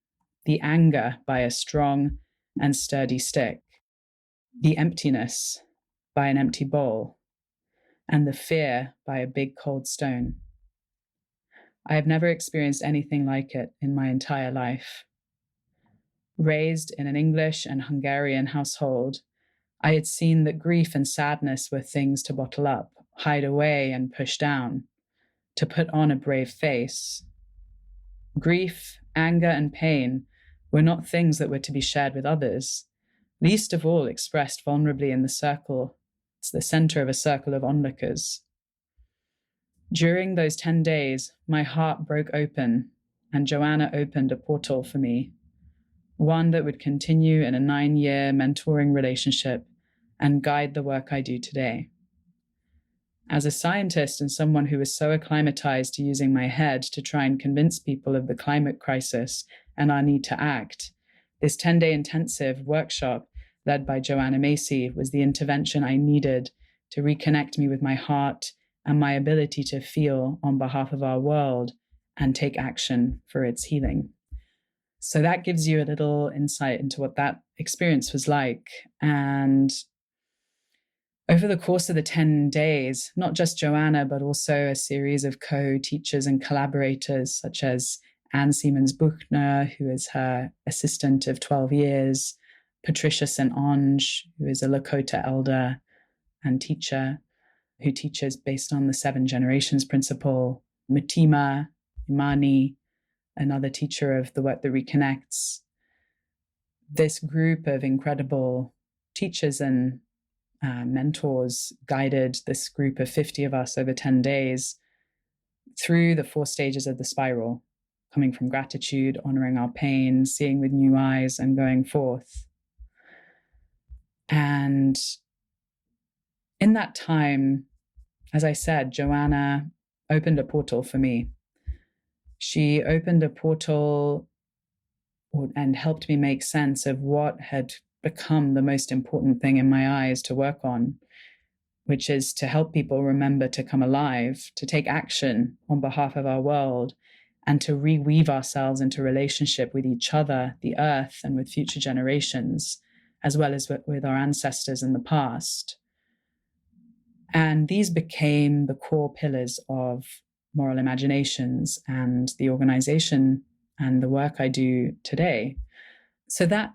the anger by a strong and sturdy stick, the emptiness by an empty bowl, and the fear by a big cold stone. I have never experienced anything like it in my entire life. Raised in an English and Hungarian household, I had seen that grief and sadness were things to bottle up, hide away, and push down, to put on a brave face. Grief, anger, and pain were not things that were to be shared with others, least of all expressed vulnerably in the circle. It's the center of a circle of onlookers. During those 10 days, my heart broke open, and Joanna opened a portal for me, one that would continue in a 9-year mentoring relationship and guide the work I do today. As a scientist and someone who is so acclimatized to using my head to try and convince people of the climate crisis and our need to act, this 10-day intensive workshop led by Joanna Macy was the intervention I needed to reconnect me with my heart and my ability to feel on behalf of our world and take action for its healing. So that gives you a little insight into what that experience was like. And over the course of the 10 days, not just Joanna, but also a series of co-teachers and collaborators, such as Anne Siemens-Buchner, who is her assistant of 12 years, Patricia St. Onge, who is a Lakota elder and teacher, who teaches based on the 7 generations principle, Mutima Imani, another teacher of the Work That Reconnects. This group of incredible teachers and mentors guided this group of 50 of us over 10 days through the 4 stages of the spiral, coming from gratitude, honoring our pain, seeing with new eyes, and going forth. And in that time, as I said, Joanna opened a portal for me. She opened a portal and helped me make sense of what had become the most important thing in my eyes to work on, which is to help people remember to come alive, to take action on behalf of our world, and to reweave ourselves into relationship with each other, the earth, and with future generations, as well as with our ancestors in the past. And these became the core pillars of Moral Imaginations and the organization and the work I do today. So that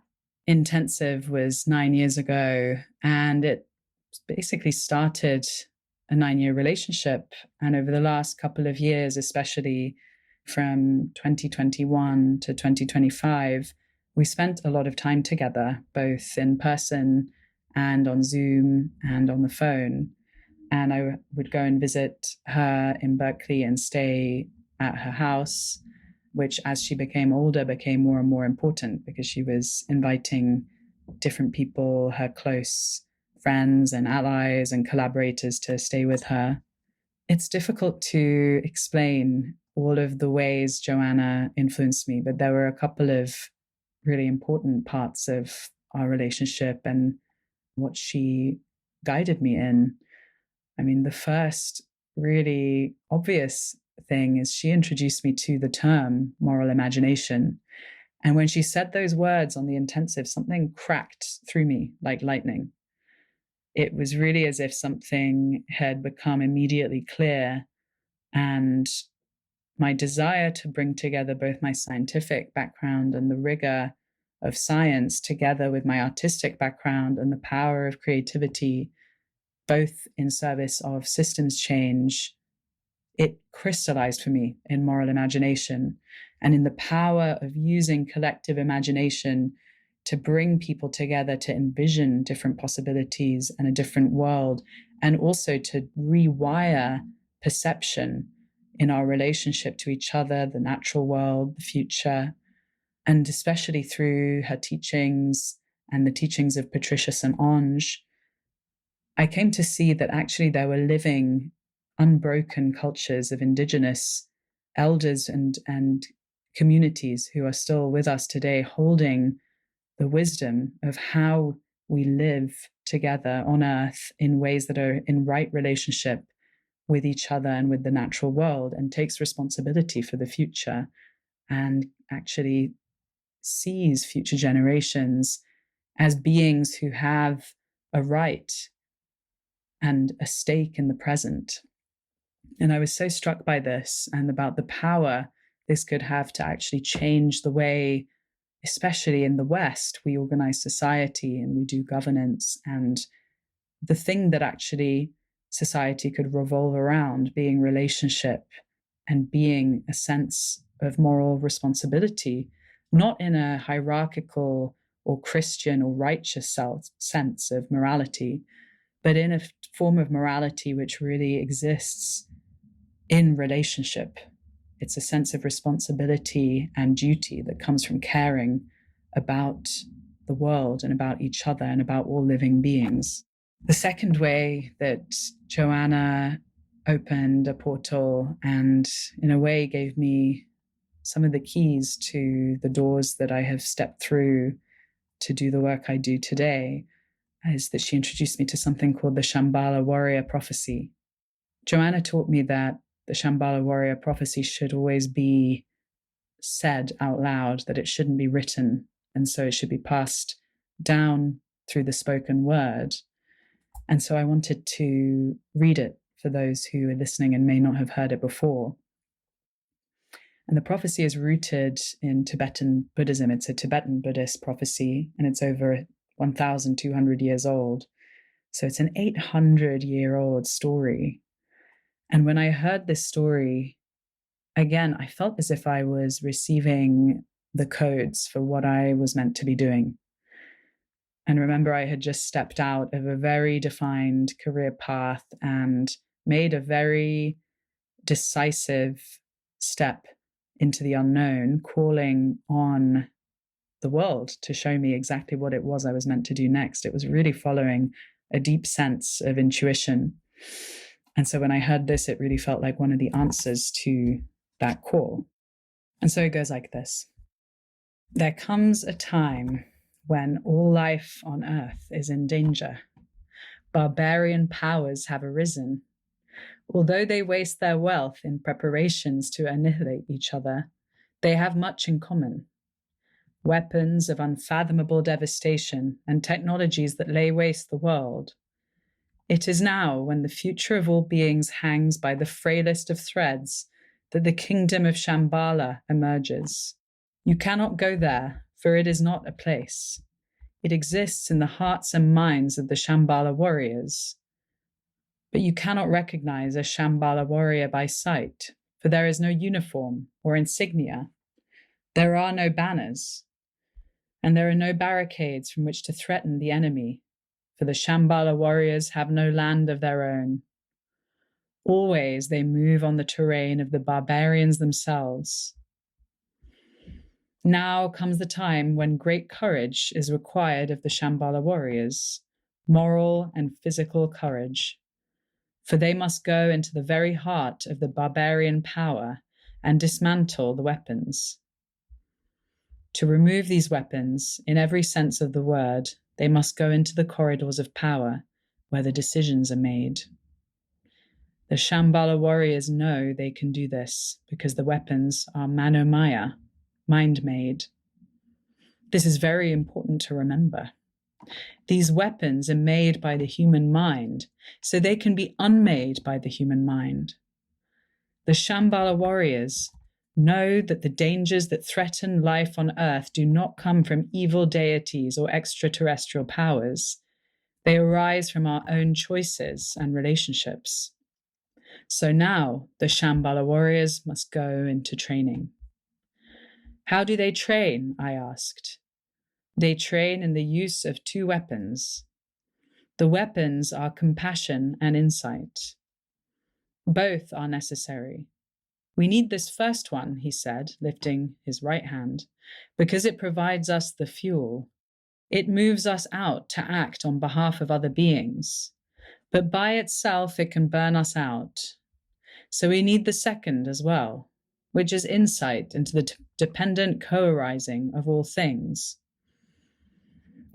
intensive was 9 years ago, and it basically started a 9-year relationship. And over the last couple of years, especially from 2021 to 2025, we spent a lot of time together, both in person and on Zoom and on the phone. And I would go and visit her in Berkeley and stay at her house. which as she became older became more and more important because she was inviting different people, her close friends and allies and collaborators, to stay with her. It's difficult to explain all of the ways Joanna influenced me, but there were a couple of really important parts of our relationship and what she guided me in. I mean, the first really obvious thing is she introduced me to the term moral imagination. And when she said those words on the intensive, something cracked through me like lightning. It was really as if something had become immediately clear, and my desire to bring together both my scientific background and the rigor of science together with my artistic background and the power of creativity, both in service of systems change, it crystallized for me in moral imagination and in the power of using collective imagination to bring people together to envision different possibilities and a different world, and also to rewire perception in our relationship to each other, the natural world, the future, and especially through her teachings and the teachings of Patricia St-Onge, I came to see that actually there were living, unbroken cultures of indigenous elders and communities who are still with us today, holding the wisdom of how we live together on Earth in ways that are in right relationship with each other and with the natural world, and takes responsibility for the future and actually sees future generations as beings who have a right and a stake in the present. And I was so struck by this and about the power this could have to actually change the way, especially in the West, we organize society and we do governance. And the thing that actually society could revolve around being relationship and being a sense of moral responsibility, not in a hierarchical or Christian or righteous sense of morality, but in a form of morality which really exists in relationship. It's a sense of responsibility and duty that comes from caring about the world and about each other and about all living beings. The second way that Joanna opened a portal and in a way gave me some of the keys to the doors that I have stepped through to do the work I do today is that she introduced me to something called the Shambhala Warrior Prophecy. Joanna taught me that the Shambhala Warrior Prophecy should always be said out loud, that it shouldn't be written, and so it should be passed down through the spoken word. And so I wanted to read it for those who are listening and may not have heard it before. And the prophecy is rooted in Tibetan Buddhism. It's a Tibetan Buddhist prophecy, and it's over 1,200 years old. So it's an 800-year-old story. And when I heard this story, again, I felt as if I was receiving the codes for what I was meant to be doing. And remember, I had just stepped out of a very defined career path and made a very decisive step into the unknown, calling on the world to show me exactly what it was I was meant to do next. It was really following a deep sense of intuition. And so when I heard this, it really felt like one of the answers to that call. And so it goes like this. There comes a time when all life on Earth is in danger. Barbarian powers have arisen. Although they waste their wealth in preparations to annihilate each other, they have much in common. Weapons of unfathomable devastation and technologies that lay waste the world. It is now, when the future of all beings hangs by the frailest of threads, that the kingdom of Shambhala emerges. You cannot go there, for it is not a place. It exists in the hearts and minds of the Shambhala warriors. But you cannot recognize a Shambhala warrior by sight, for there is no uniform or insignia. There are no banners, and there are no barricades from which to threaten the enemy, for the Shambhala warriors have no land of their own. Always they move on the terrain of the barbarians themselves. Now comes the time when great courage is required of the Shambhala warriors, moral and physical courage, for they must go into the very heart of the barbarian power and dismantle the weapons. To remove these weapons, in every sense of the word, they must go into the corridors of power where the decisions are made. The Shambhala warriors know they can do this because the weapons are manomaya, mind-made. This is very important to remember. These weapons are made by the human mind, so they can be unmade by the human mind. The Shambhala warriors know that the dangers that threaten life on earth do not come from evil deities or extraterrestrial powers. They arise from our own choices and relationships. So now the Shambhala warriors must go into training. How do they train? I asked. They train in the use of two weapons. The weapons are compassion and insight. Both are necessary. We need this first one, he said, lifting his right hand, because it provides us the fuel. It moves us out to act on behalf of other beings. But by itself, it can burn us out. So we need the second as well, which is insight into the dependent co-arising of all things.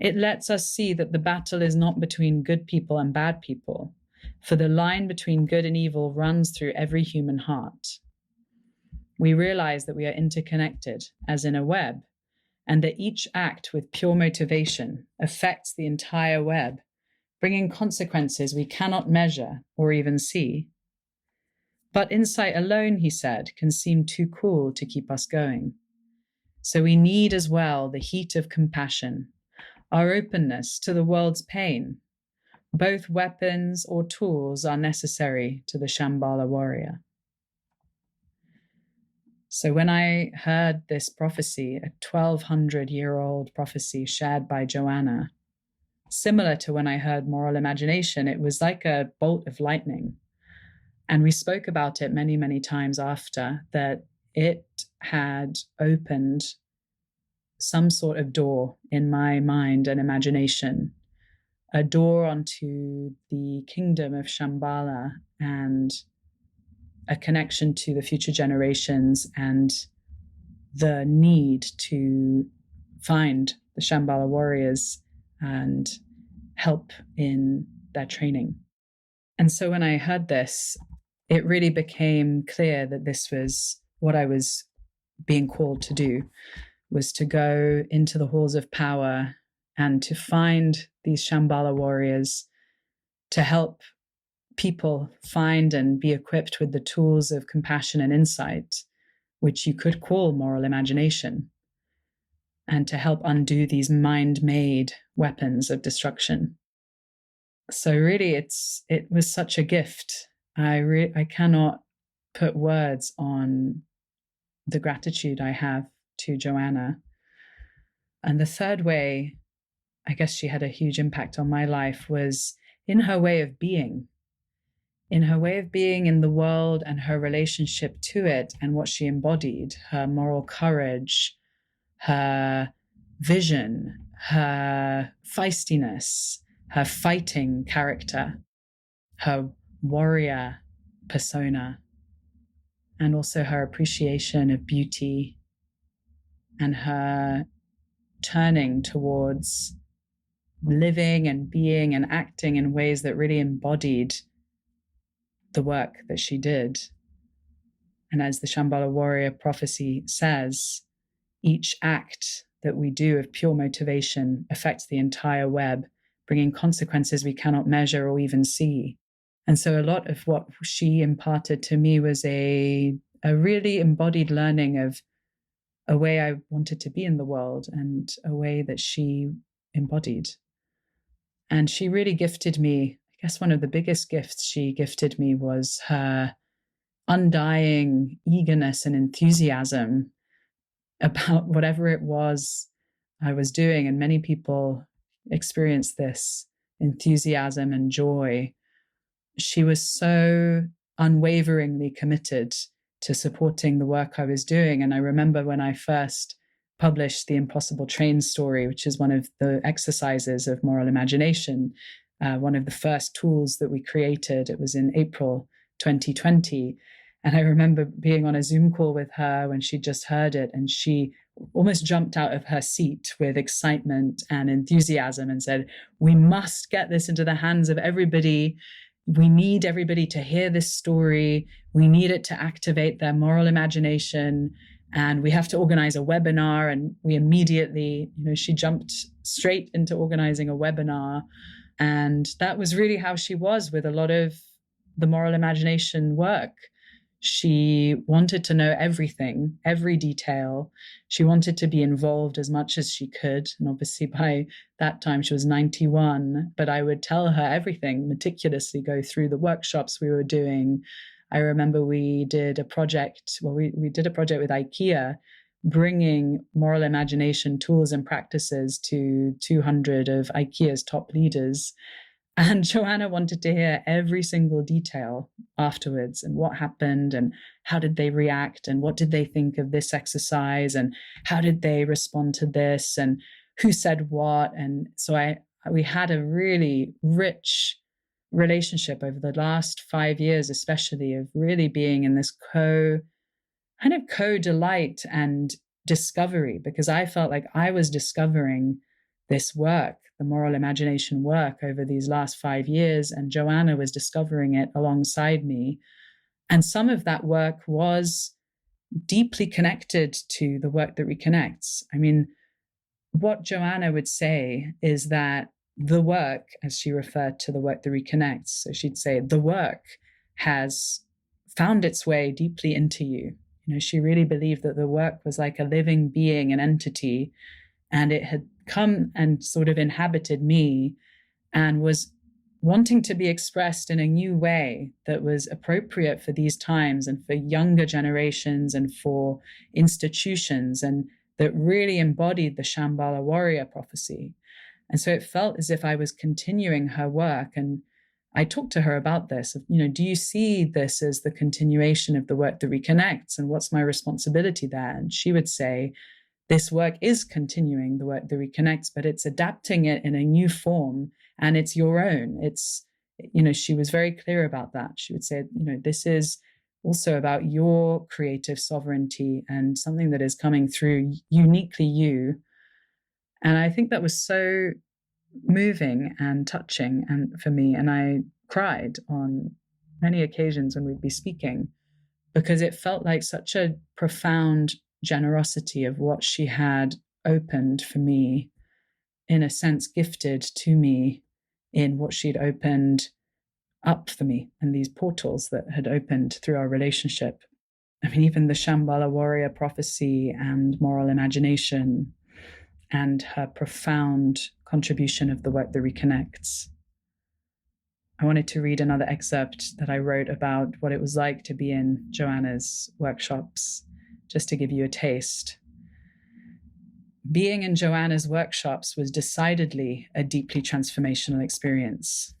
It lets us see that the battle is not between good people and bad people, for the line between good and evil runs through every human heart. We realize that we are interconnected, as in a web, and that each act with pure motivation affects the entire web, bringing consequences we cannot measure or even see. But insight alone, he said, can seem too cool to keep us going. So we need as well the heat of compassion, our openness to the world's pain. Both weapons or tools are necessary to the Shambhala warrior. So when I heard this prophecy, a 1,200-year-old prophecy shared by Joanna, similar to when I heard moral imagination, it was like a bolt of lightning. And we spoke about it many, many times after, that it had opened some sort of door in my mind and imagination, a door onto the kingdom of Shambhala and a connection to the future generations and the need to find the Shambhala warriors and help in their training. And so when I heard this, it really became clear that this was what I was being called to do, was to go into the halls of power and to find these Shambhala warriors to help people find and be equipped with the tools of compassion and insight, which you could call moral imagination, and to help undo these mind-made weapons of destruction. So really, it was such a gift. I cannot put words on the gratitude I have to Joanna. And the third way, I guess she had a huge impact on my life, was in her way of being. In her way of being in the world and her relationship to it and what she embodied, her moral courage, her vision, her feistiness, her fighting character, her warrior persona, and also her appreciation of beauty and her turning towards living and being and acting in ways that really embodied the work that she did. And as the Shambhala warrior prophecy says, each act that we do of pure motivation affects the entire web, bringing consequences we cannot measure or even see. And so a lot of what she imparted to me was a really embodied learning of a way I wanted to be in the world and a way that she embodied. And she really gifted me, I guess one of the biggest gifts she gifted me was her undying eagerness and enthusiasm about whatever it was I was doing. And many people experience this enthusiasm and joy. She was so unwaveringly committed to supporting the work I was doing. And I remember when I first published The Impossible Train Story, which is one of the exercises of moral imagination, one of the first tools that we created. It was in April 2020. And I remember being on a Zoom call with her when she just heard it, and she almost jumped out of her seat with excitement and enthusiasm and said, "We must get this into the hands of everybody. We need everybody to hear this story. We need it to activate their moral imagination. And we have to organize a webinar." And we immediately, she jumped straight into organizing a webinar. And that was really how she was with a lot of the moral imagination work. She wanted to know everything, every detail. She wanted to be involved as much as she could. And obviously by that time she was 91, but I would tell her everything, meticulously go through the workshops we were doing. I remember we did a project, we did a project with IKEA, bringing moral imagination tools and practices to 200 of IKEA's top leaders. And Joanna wanted to hear every single detail afterwards, and what happened and how did they react and what did they think of this exercise and how did they respond to this and who said what. And so we had a really rich relationship over the last 5 years, especially, of really being in this co-delight and discovery, because I felt like I was discovering this work, the moral imagination work, over these last 5 years, and Joanna was discovering it alongside me. And some of that work was deeply connected to the Work That Reconnects. I mean, what Joanna would say is that the work, as she referred to the Work That Reconnects, so she'd say, the work has found its way deeply into you. She really believed that the work was like a living being, an entity, and it had come and sort of inhabited me and was wanting to be expressed in a new way that was appropriate for these times and for younger generations and for institutions, and that really embodied the Shambhala warrior prophecy. And so it felt as if I was continuing her work. And I talked to her about this, do you see this as the continuation of the Work That Reconnects, and what's my responsibility there? And she would say, this work is continuing the Work That Reconnects, but it's adapting it in a new form, and it's your own. It's, she was very clear about that. She would say, this is also about your creative sovereignty and something that is coming through uniquely you. And I think that was so moving and touching and for me. And I cried on many occasions when we'd be speaking, because it felt like such a profound generosity of what she had opened for me, in a sense gifted to me in what she'd opened up for me, and these portals that had opened through our relationship. I mean, even the Shambhala warrior prophecy and moral imagination, and her profound contribution of the Work That Reconnects. I wanted to read another excerpt that I wrote about what it was like to be in Joanna's workshops, just to give you a taste. Being in Joanna's workshops was decidedly a deeply transformational experience.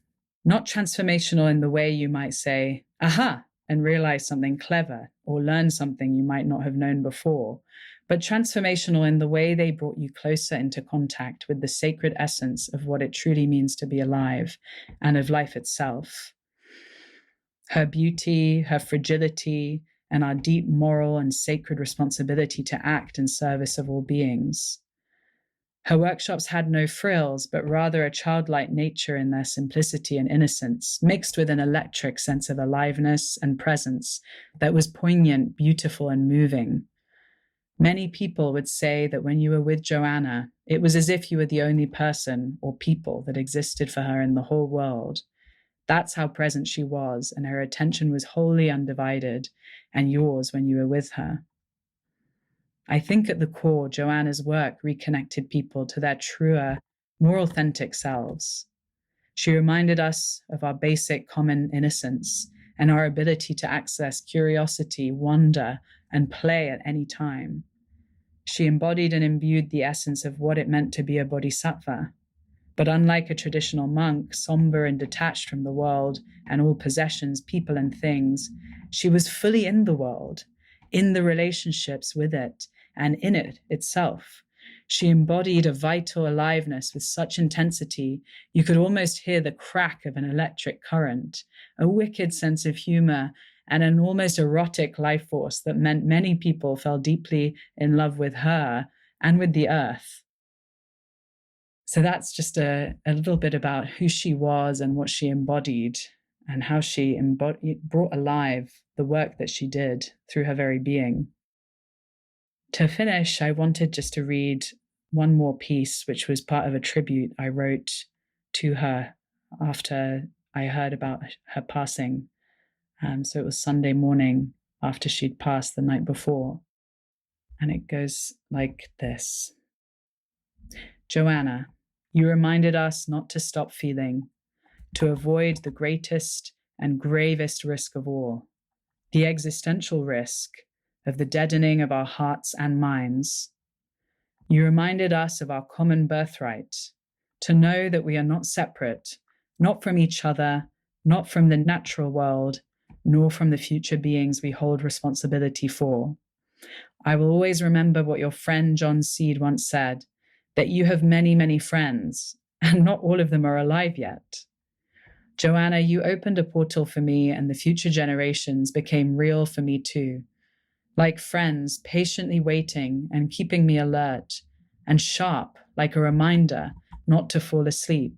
Not transformational in the way you might say, aha, and realize something clever, or learn something you might not have known before, but transformational in the way they brought you closer into contact with the sacred essence of what it truly means to be alive and of life itself. Her beauty, her fragility, and our deep moral and sacred responsibility to act in service of all beings. Her workshops had no frills, but rather a childlike nature in their simplicity and innocence, mixed with an electric sense of aliveness and presence that was poignant, beautiful, and moving. Many people would say that when you were with Joanna, it was as if you were the only person or people that existed for her in the whole world. That's how present she was, and her attention was wholly undivided, and yours when you were with her. I think at the core, Joanna's work reconnected people to their truer, more authentic selves. She reminded us of our basic common innocence and our ability to access curiosity, wonder, and play at any time. She embodied and imbued the essence of what it meant to be a bodhisattva. But unlike a traditional monk, somber and detached from the world and all possessions, people, and things, she was fully in the world, in the relationships with it, and in it itself. She embodied a vital aliveness with such intensity you could almost hear the crack of an electric current, a wicked sense of humor, and an almost erotic life force that meant many people fell deeply in love with her and with the earth. So that's just a little bit about who she was and what she embodied and how she brought alive the work that she did through her very being. To finish, I wanted just to read one more piece, which was part of a tribute I wrote to her after I heard about her passing. So it was Sunday morning after she'd passed the night before. And it goes like this. Joanna, you reminded us not to stop feeling, to avoid the greatest and gravest risk of all, the existential risk of the deadening of our hearts and minds. You reminded us of our common birthright, to know that we are not separate, not from each other, not from the natural world, nor from the future beings we hold responsibility for. I will always remember what your friend John Seed once said, that you have many, many friends, and not all of them are alive yet. Joanna, you opened a portal for me, and the future generations became real for me too. Like friends, patiently waiting and keeping me alert and sharp, like a reminder not to fall asleep,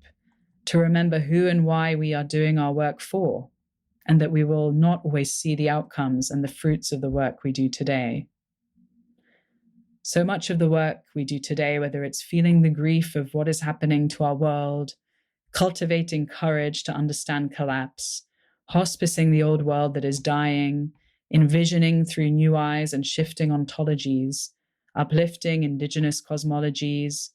to remember who and why we are doing our work for, and that we will not always see the outcomes and the fruits of the work we do today. So much of the work we do today, whether it's feeling the grief of what is happening to our world, cultivating courage to understand collapse, hospicing the old world that is dying, envisioning through new eyes and shifting ontologies, uplifting indigenous cosmologies,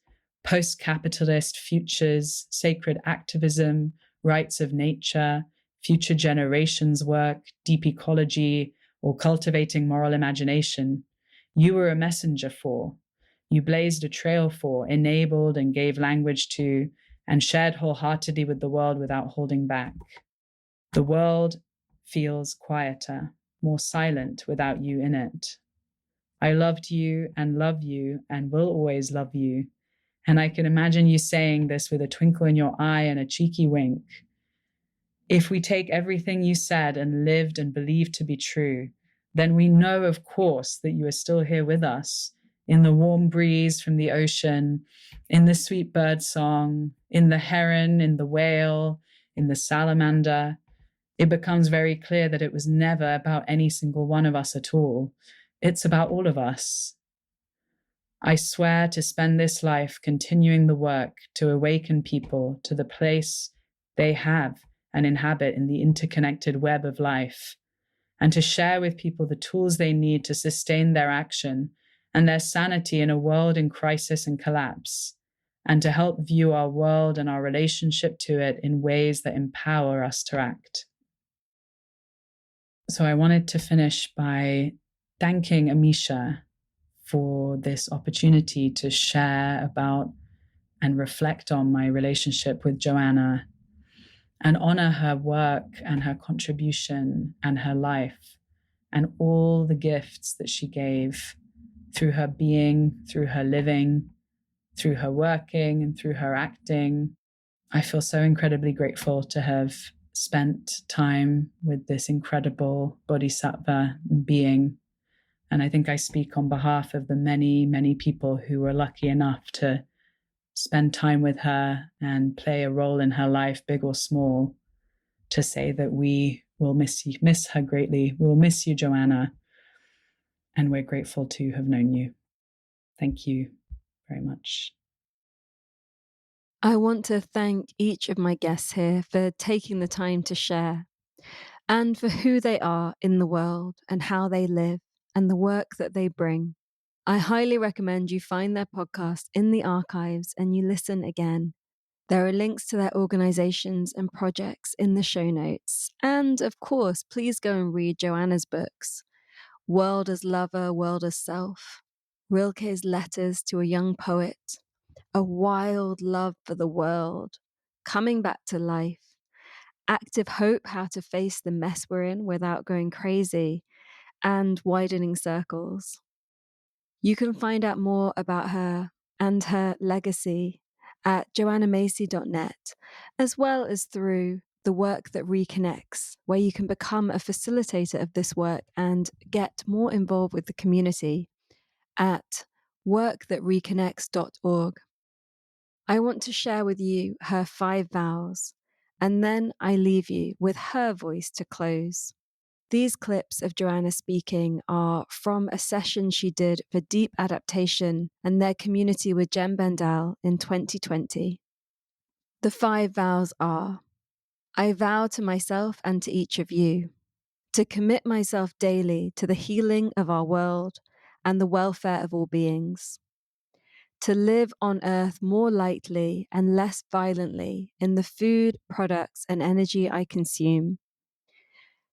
post-capitalist futures, sacred activism, rights of nature, future generations work, deep ecology, or cultivating moral imagination, you were a messenger for, you blazed a trail for, enabled and gave language to, and shared wholeheartedly with the world without holding back. The world feels quieter, more silent without you in it. I loved you and love you and will always love you. And I can imagine you saying this with a twinkle in your eye and a cheeky wink. If we take everything you said and lived and believed to be true, then we know, of course, that you are still here with us, in the warm breeze from the ocean, in the sweet bird song, in the heron, in the whale, in the salamander. It becomes very clear that it was never about any single one of us at all. It's about all of us. I swear to spend this life continuing the work to awaken people to the place they have and inhabit in the interconnected web of life, and to share with people the tools they need to sustain their action and their sanity in a world in crisis and collapse, and to help view our world and our relationship to it in ways that empower us to act. So I wanted to finish by thanking Amisha for this opportunity to share about and reflect on my relationship with Joanna and honor her work and her contribution and her life and all the gifts that she gave through her being, through her living, through her working, and through her acting. I feel so incredibly grateful to have spent time with this incredible bodhisattva being. And I think I speak on behalf of the many, many people who were lucky enough to spend time with her and play a role in her life, big or small, to say that we will miss her greatly. We will miss you, Joanna. And we're grateful to have known you. Thank you very much. I want to thank each of my guests here for taking the time to share and for who they are in the world and how they live and the work that they bring. I highly recommend you find their podcast in the archives and you listen again. There are links to their organizations and projects in the show notes. And of course, please go and read Joanna's books, World as Lover, World as Self, Rilke's Letters to a Young Poet, A Wild Love for the World, Coming Back to Life, Active Hope, How to Face the Mess We're in Without Going Crazy, and Widening Circles. You can find out more about her and her legacy at joannamacy.net, as well as through the Work That Reconnects, where you can become a facilitator of this work and get more involved with the community at workthatreconnects.org. I want to share with you her 5 vows, and then I leave you with her voice to close. These clips of Joanna speaking are from a session she did for Deep Adaptation and their community with Jem Bendel in 2020. The 5 vows are: I vow to myself and to each of you to commit myself daily to the healing of our world and the welfare of all beings, to live on earth more lightly and less violently in the food, products, and energy I consume,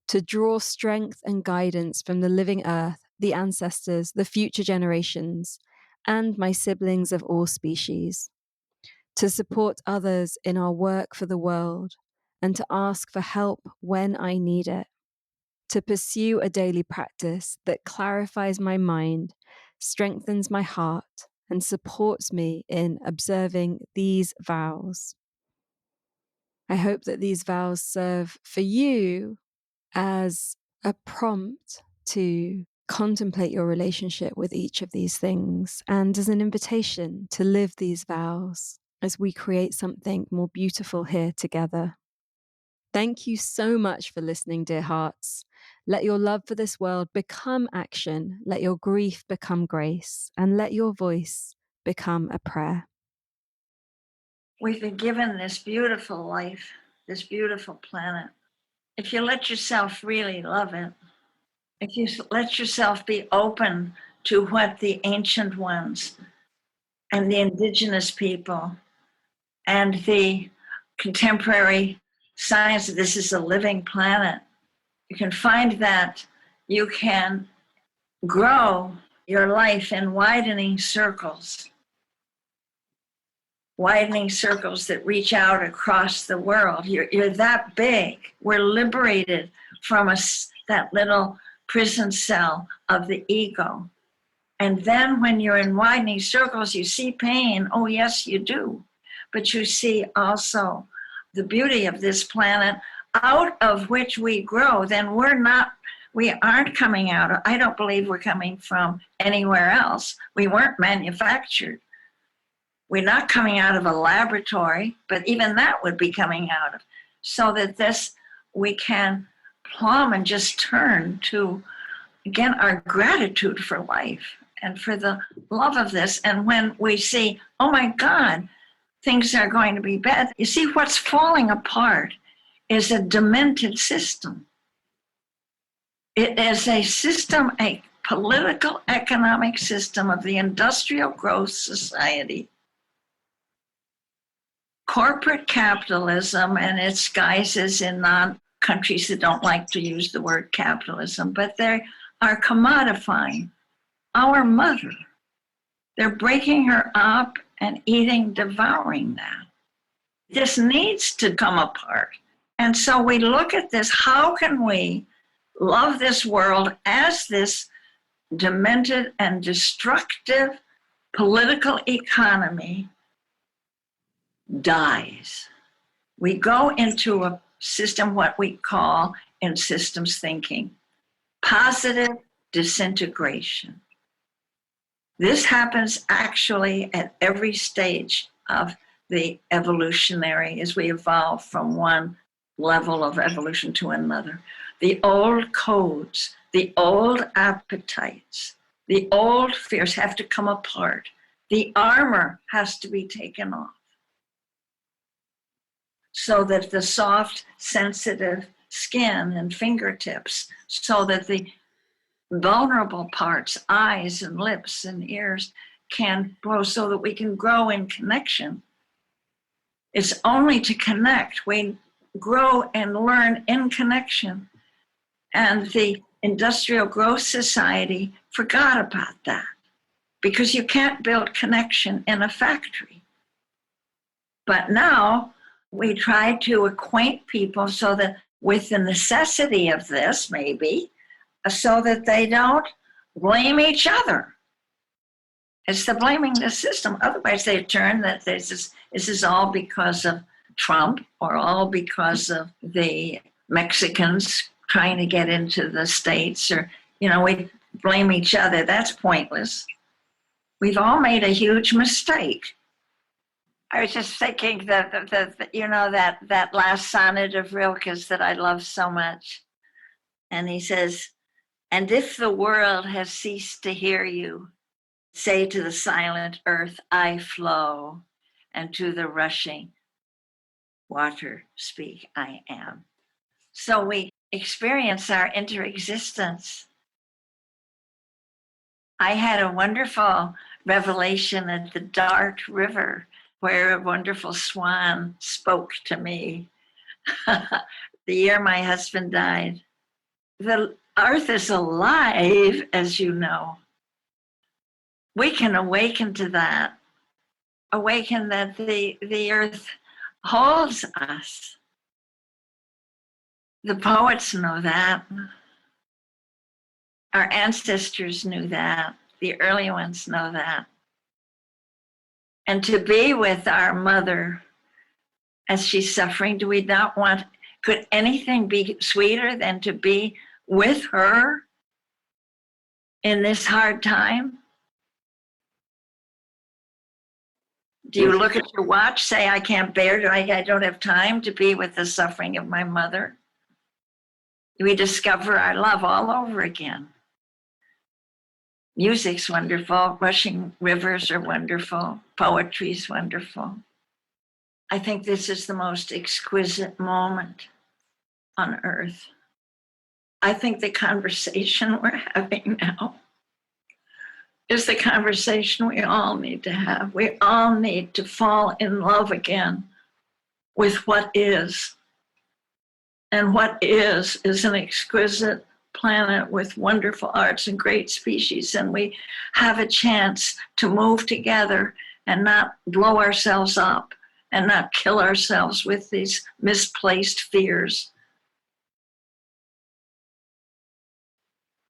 to draw strength and guidance from the living earth, the ancestors, the future generations, and my siblings of all species, to support others in our work for the world, and to ask for help when I need it, to pursue a daily practice that clarifies my mind, strengthens my heart, and supports me in observing these vows. I hope that these vows serve for you as a prompt to contemplate your relationship with each of these things and as an invitation to live these vows as we create something more beautiful here together. Thank you so much for listening, dear hearts. Let your love for this world become action. Let your grief become grace, and let your voice become a prayer. We've been given this beautiful life, this beautiful planet. If you let yourself really love it, if you let yourself be open to what the ancient ones and the indigenous people and the contemporary science, this is a living planet, you can find that you can grow your life in widening circles that reach out across the world. You're that big. We're liberated from that little prison cell of the ego. And then when you're in widening circles, you see pain. Oh, yes, you do. But you see also the beauty of this planet out of which we grow. Then we aren't coming out of, I don't believe we're coming from anywhere else. We weren't manufactured. We're not coming out of a laboratory, but even that would be coming out of. So that this, we can plumb and just turn to, again, our gratitude for life and for the love of this. And when we see, oh my God, things are going to be bad. You see, what's falling apart is a demented system. It is a system, a political, economic system of the industrial growth society. Corporate capitalism and its guises in countries that don't like to use the word capitalism, but they are commodifying our mother. They're breaking her up and eating, devouring that. This needs to come apart. And so we look at this, how can we love this world as this demented and destructive political economy dies? We go into a system, what we call in systems thinking, positive disintegration. This happens actually at every stage of the evolutionary as we evolve from one level of evolution to another. The old codes, the old appetites, the old fears have to come apart. The armor has to be taken off so that the soft, sensitive skin and fingertips, so that the vulnerable parts, eyes and lips and ears, can grow so that we can grow in connection. It's only to connect. We grow and learn in connection. And the industrial growth society forgot about that because you can't build connection in a factory. But now we try to acquaint people so that with the necessity of this, maybe, so that they don't blame each other. It's the blaming the system. Otherwise, they turn that this is all because of Trump or all because of the Mexicans trying to get into the States, or, we blame each other. That's pointless. We've all made a huge mistake. I was just thinking that that last sonnet of Rilke's that I love so much. And he says, "And if the world has ceased to hear you, say to the silent earth, I flow, and to the rushing water speak, I am." So we experience our interexistence. I had a wonderful revelation at the Dart River where a wonderful swan spoke to me the year my husband died. The earth is alive, as you know. We can awaken to that, awaken that the earth holds us. The poets know that. Our ancestors knew that. The early ones know that. And to be with our mother as she's suffering, do we not want, could anything be sweeter than to be with her in this hard time? Do you look at your watch, say, I can't bear it, I don't have time to be with the suffering of my mother? We discover our love all over again. Music's wonderful, rushing rivers are wonderful, poetry's wonderful. I think this is the most exquisite moment on earth. I think the conversation we're having now is the conversation we all need to have. We all need to fall in love again with what is. And what is an exquisite planet with wonderful arts and great species. And we have a chance to move together and not blow ourselves up and not kill ourselves with these misplaced fears.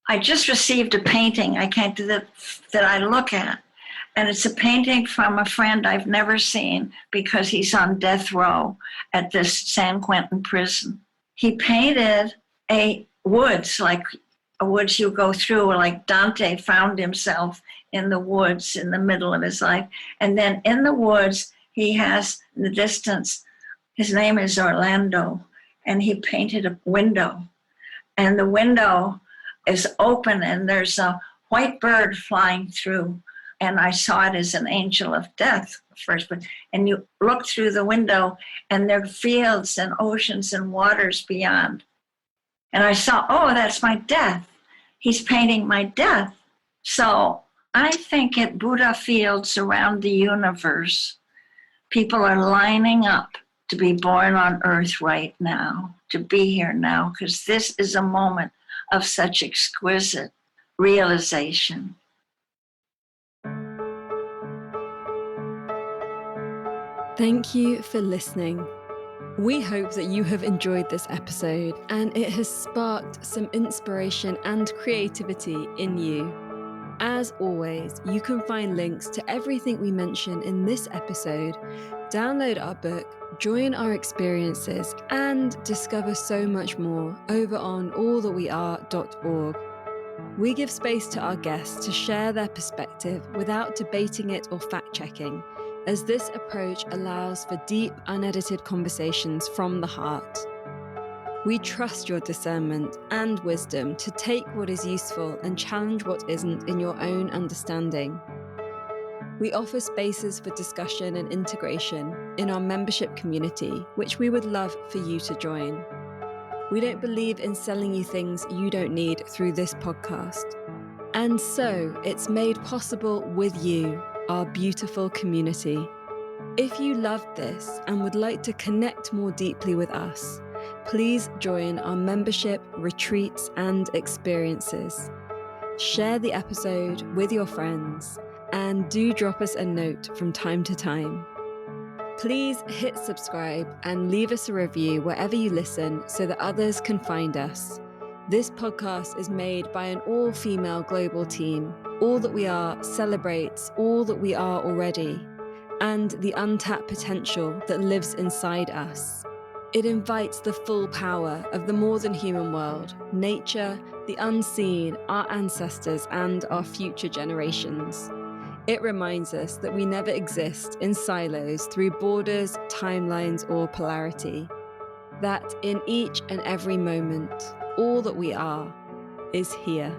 I just received a painting that I look at. And it's a painting from a friend I've never seen because he's on death row at this San Quentin prison. He painted a woods, like a woods you go through, like Dante found himself in the woods in the middle of his life. And then in the woods, he has in the distance, his name is Orlando, and he painted a window. And the window is open and there's a white bird flying through. And I saw it as an angel of death first, and you look through the window and there are fields and oceans and waters beyond. And I saw, oh, that's my death. He's painting my death. So I think at Buddha fields around the universe, people are lining up to be born on earth right now, to be here now, because this is a moment of such exquisite realization. Thank you for listening. We hope that you have enjoyed this episode and it has sparked some inspiration and creativity in you. As always, you can find links to everything we mention in this episode, download our book, join our experiences, and discover so much more over on allthatweare.org. We give space to our guests to share their perspective without debating it or fact-checking, as this approach allows for deep, unedited conversations from the heart. We trust your discernment and wisdom to take what is useful and challenge what isn't in your own understanding. We offer spaces for discussion and integration in our membership community, which we would love for you to join. We don't believe in selling you things you don't need through this podcast. And so it's made possible with you, our beautiful community. If you loved this and would like to connect more deeply with us, please join our membership, retreats, and experiences. Share the episode with your friends and do drop us a note from time to time. Please hit subscribe and leave us a review wherever you listen so that others can find us. This podcast is made by an all-female global team. All that we are celebrates all that we are already and the untapped potential that lives inside us. It invites the full power of the more than human world, nature, the unseen, our ancestors, and our future generations. It reminds us that we never exist in silos through borders, timelines, or polarity. That in each and every moment, all that we are is here.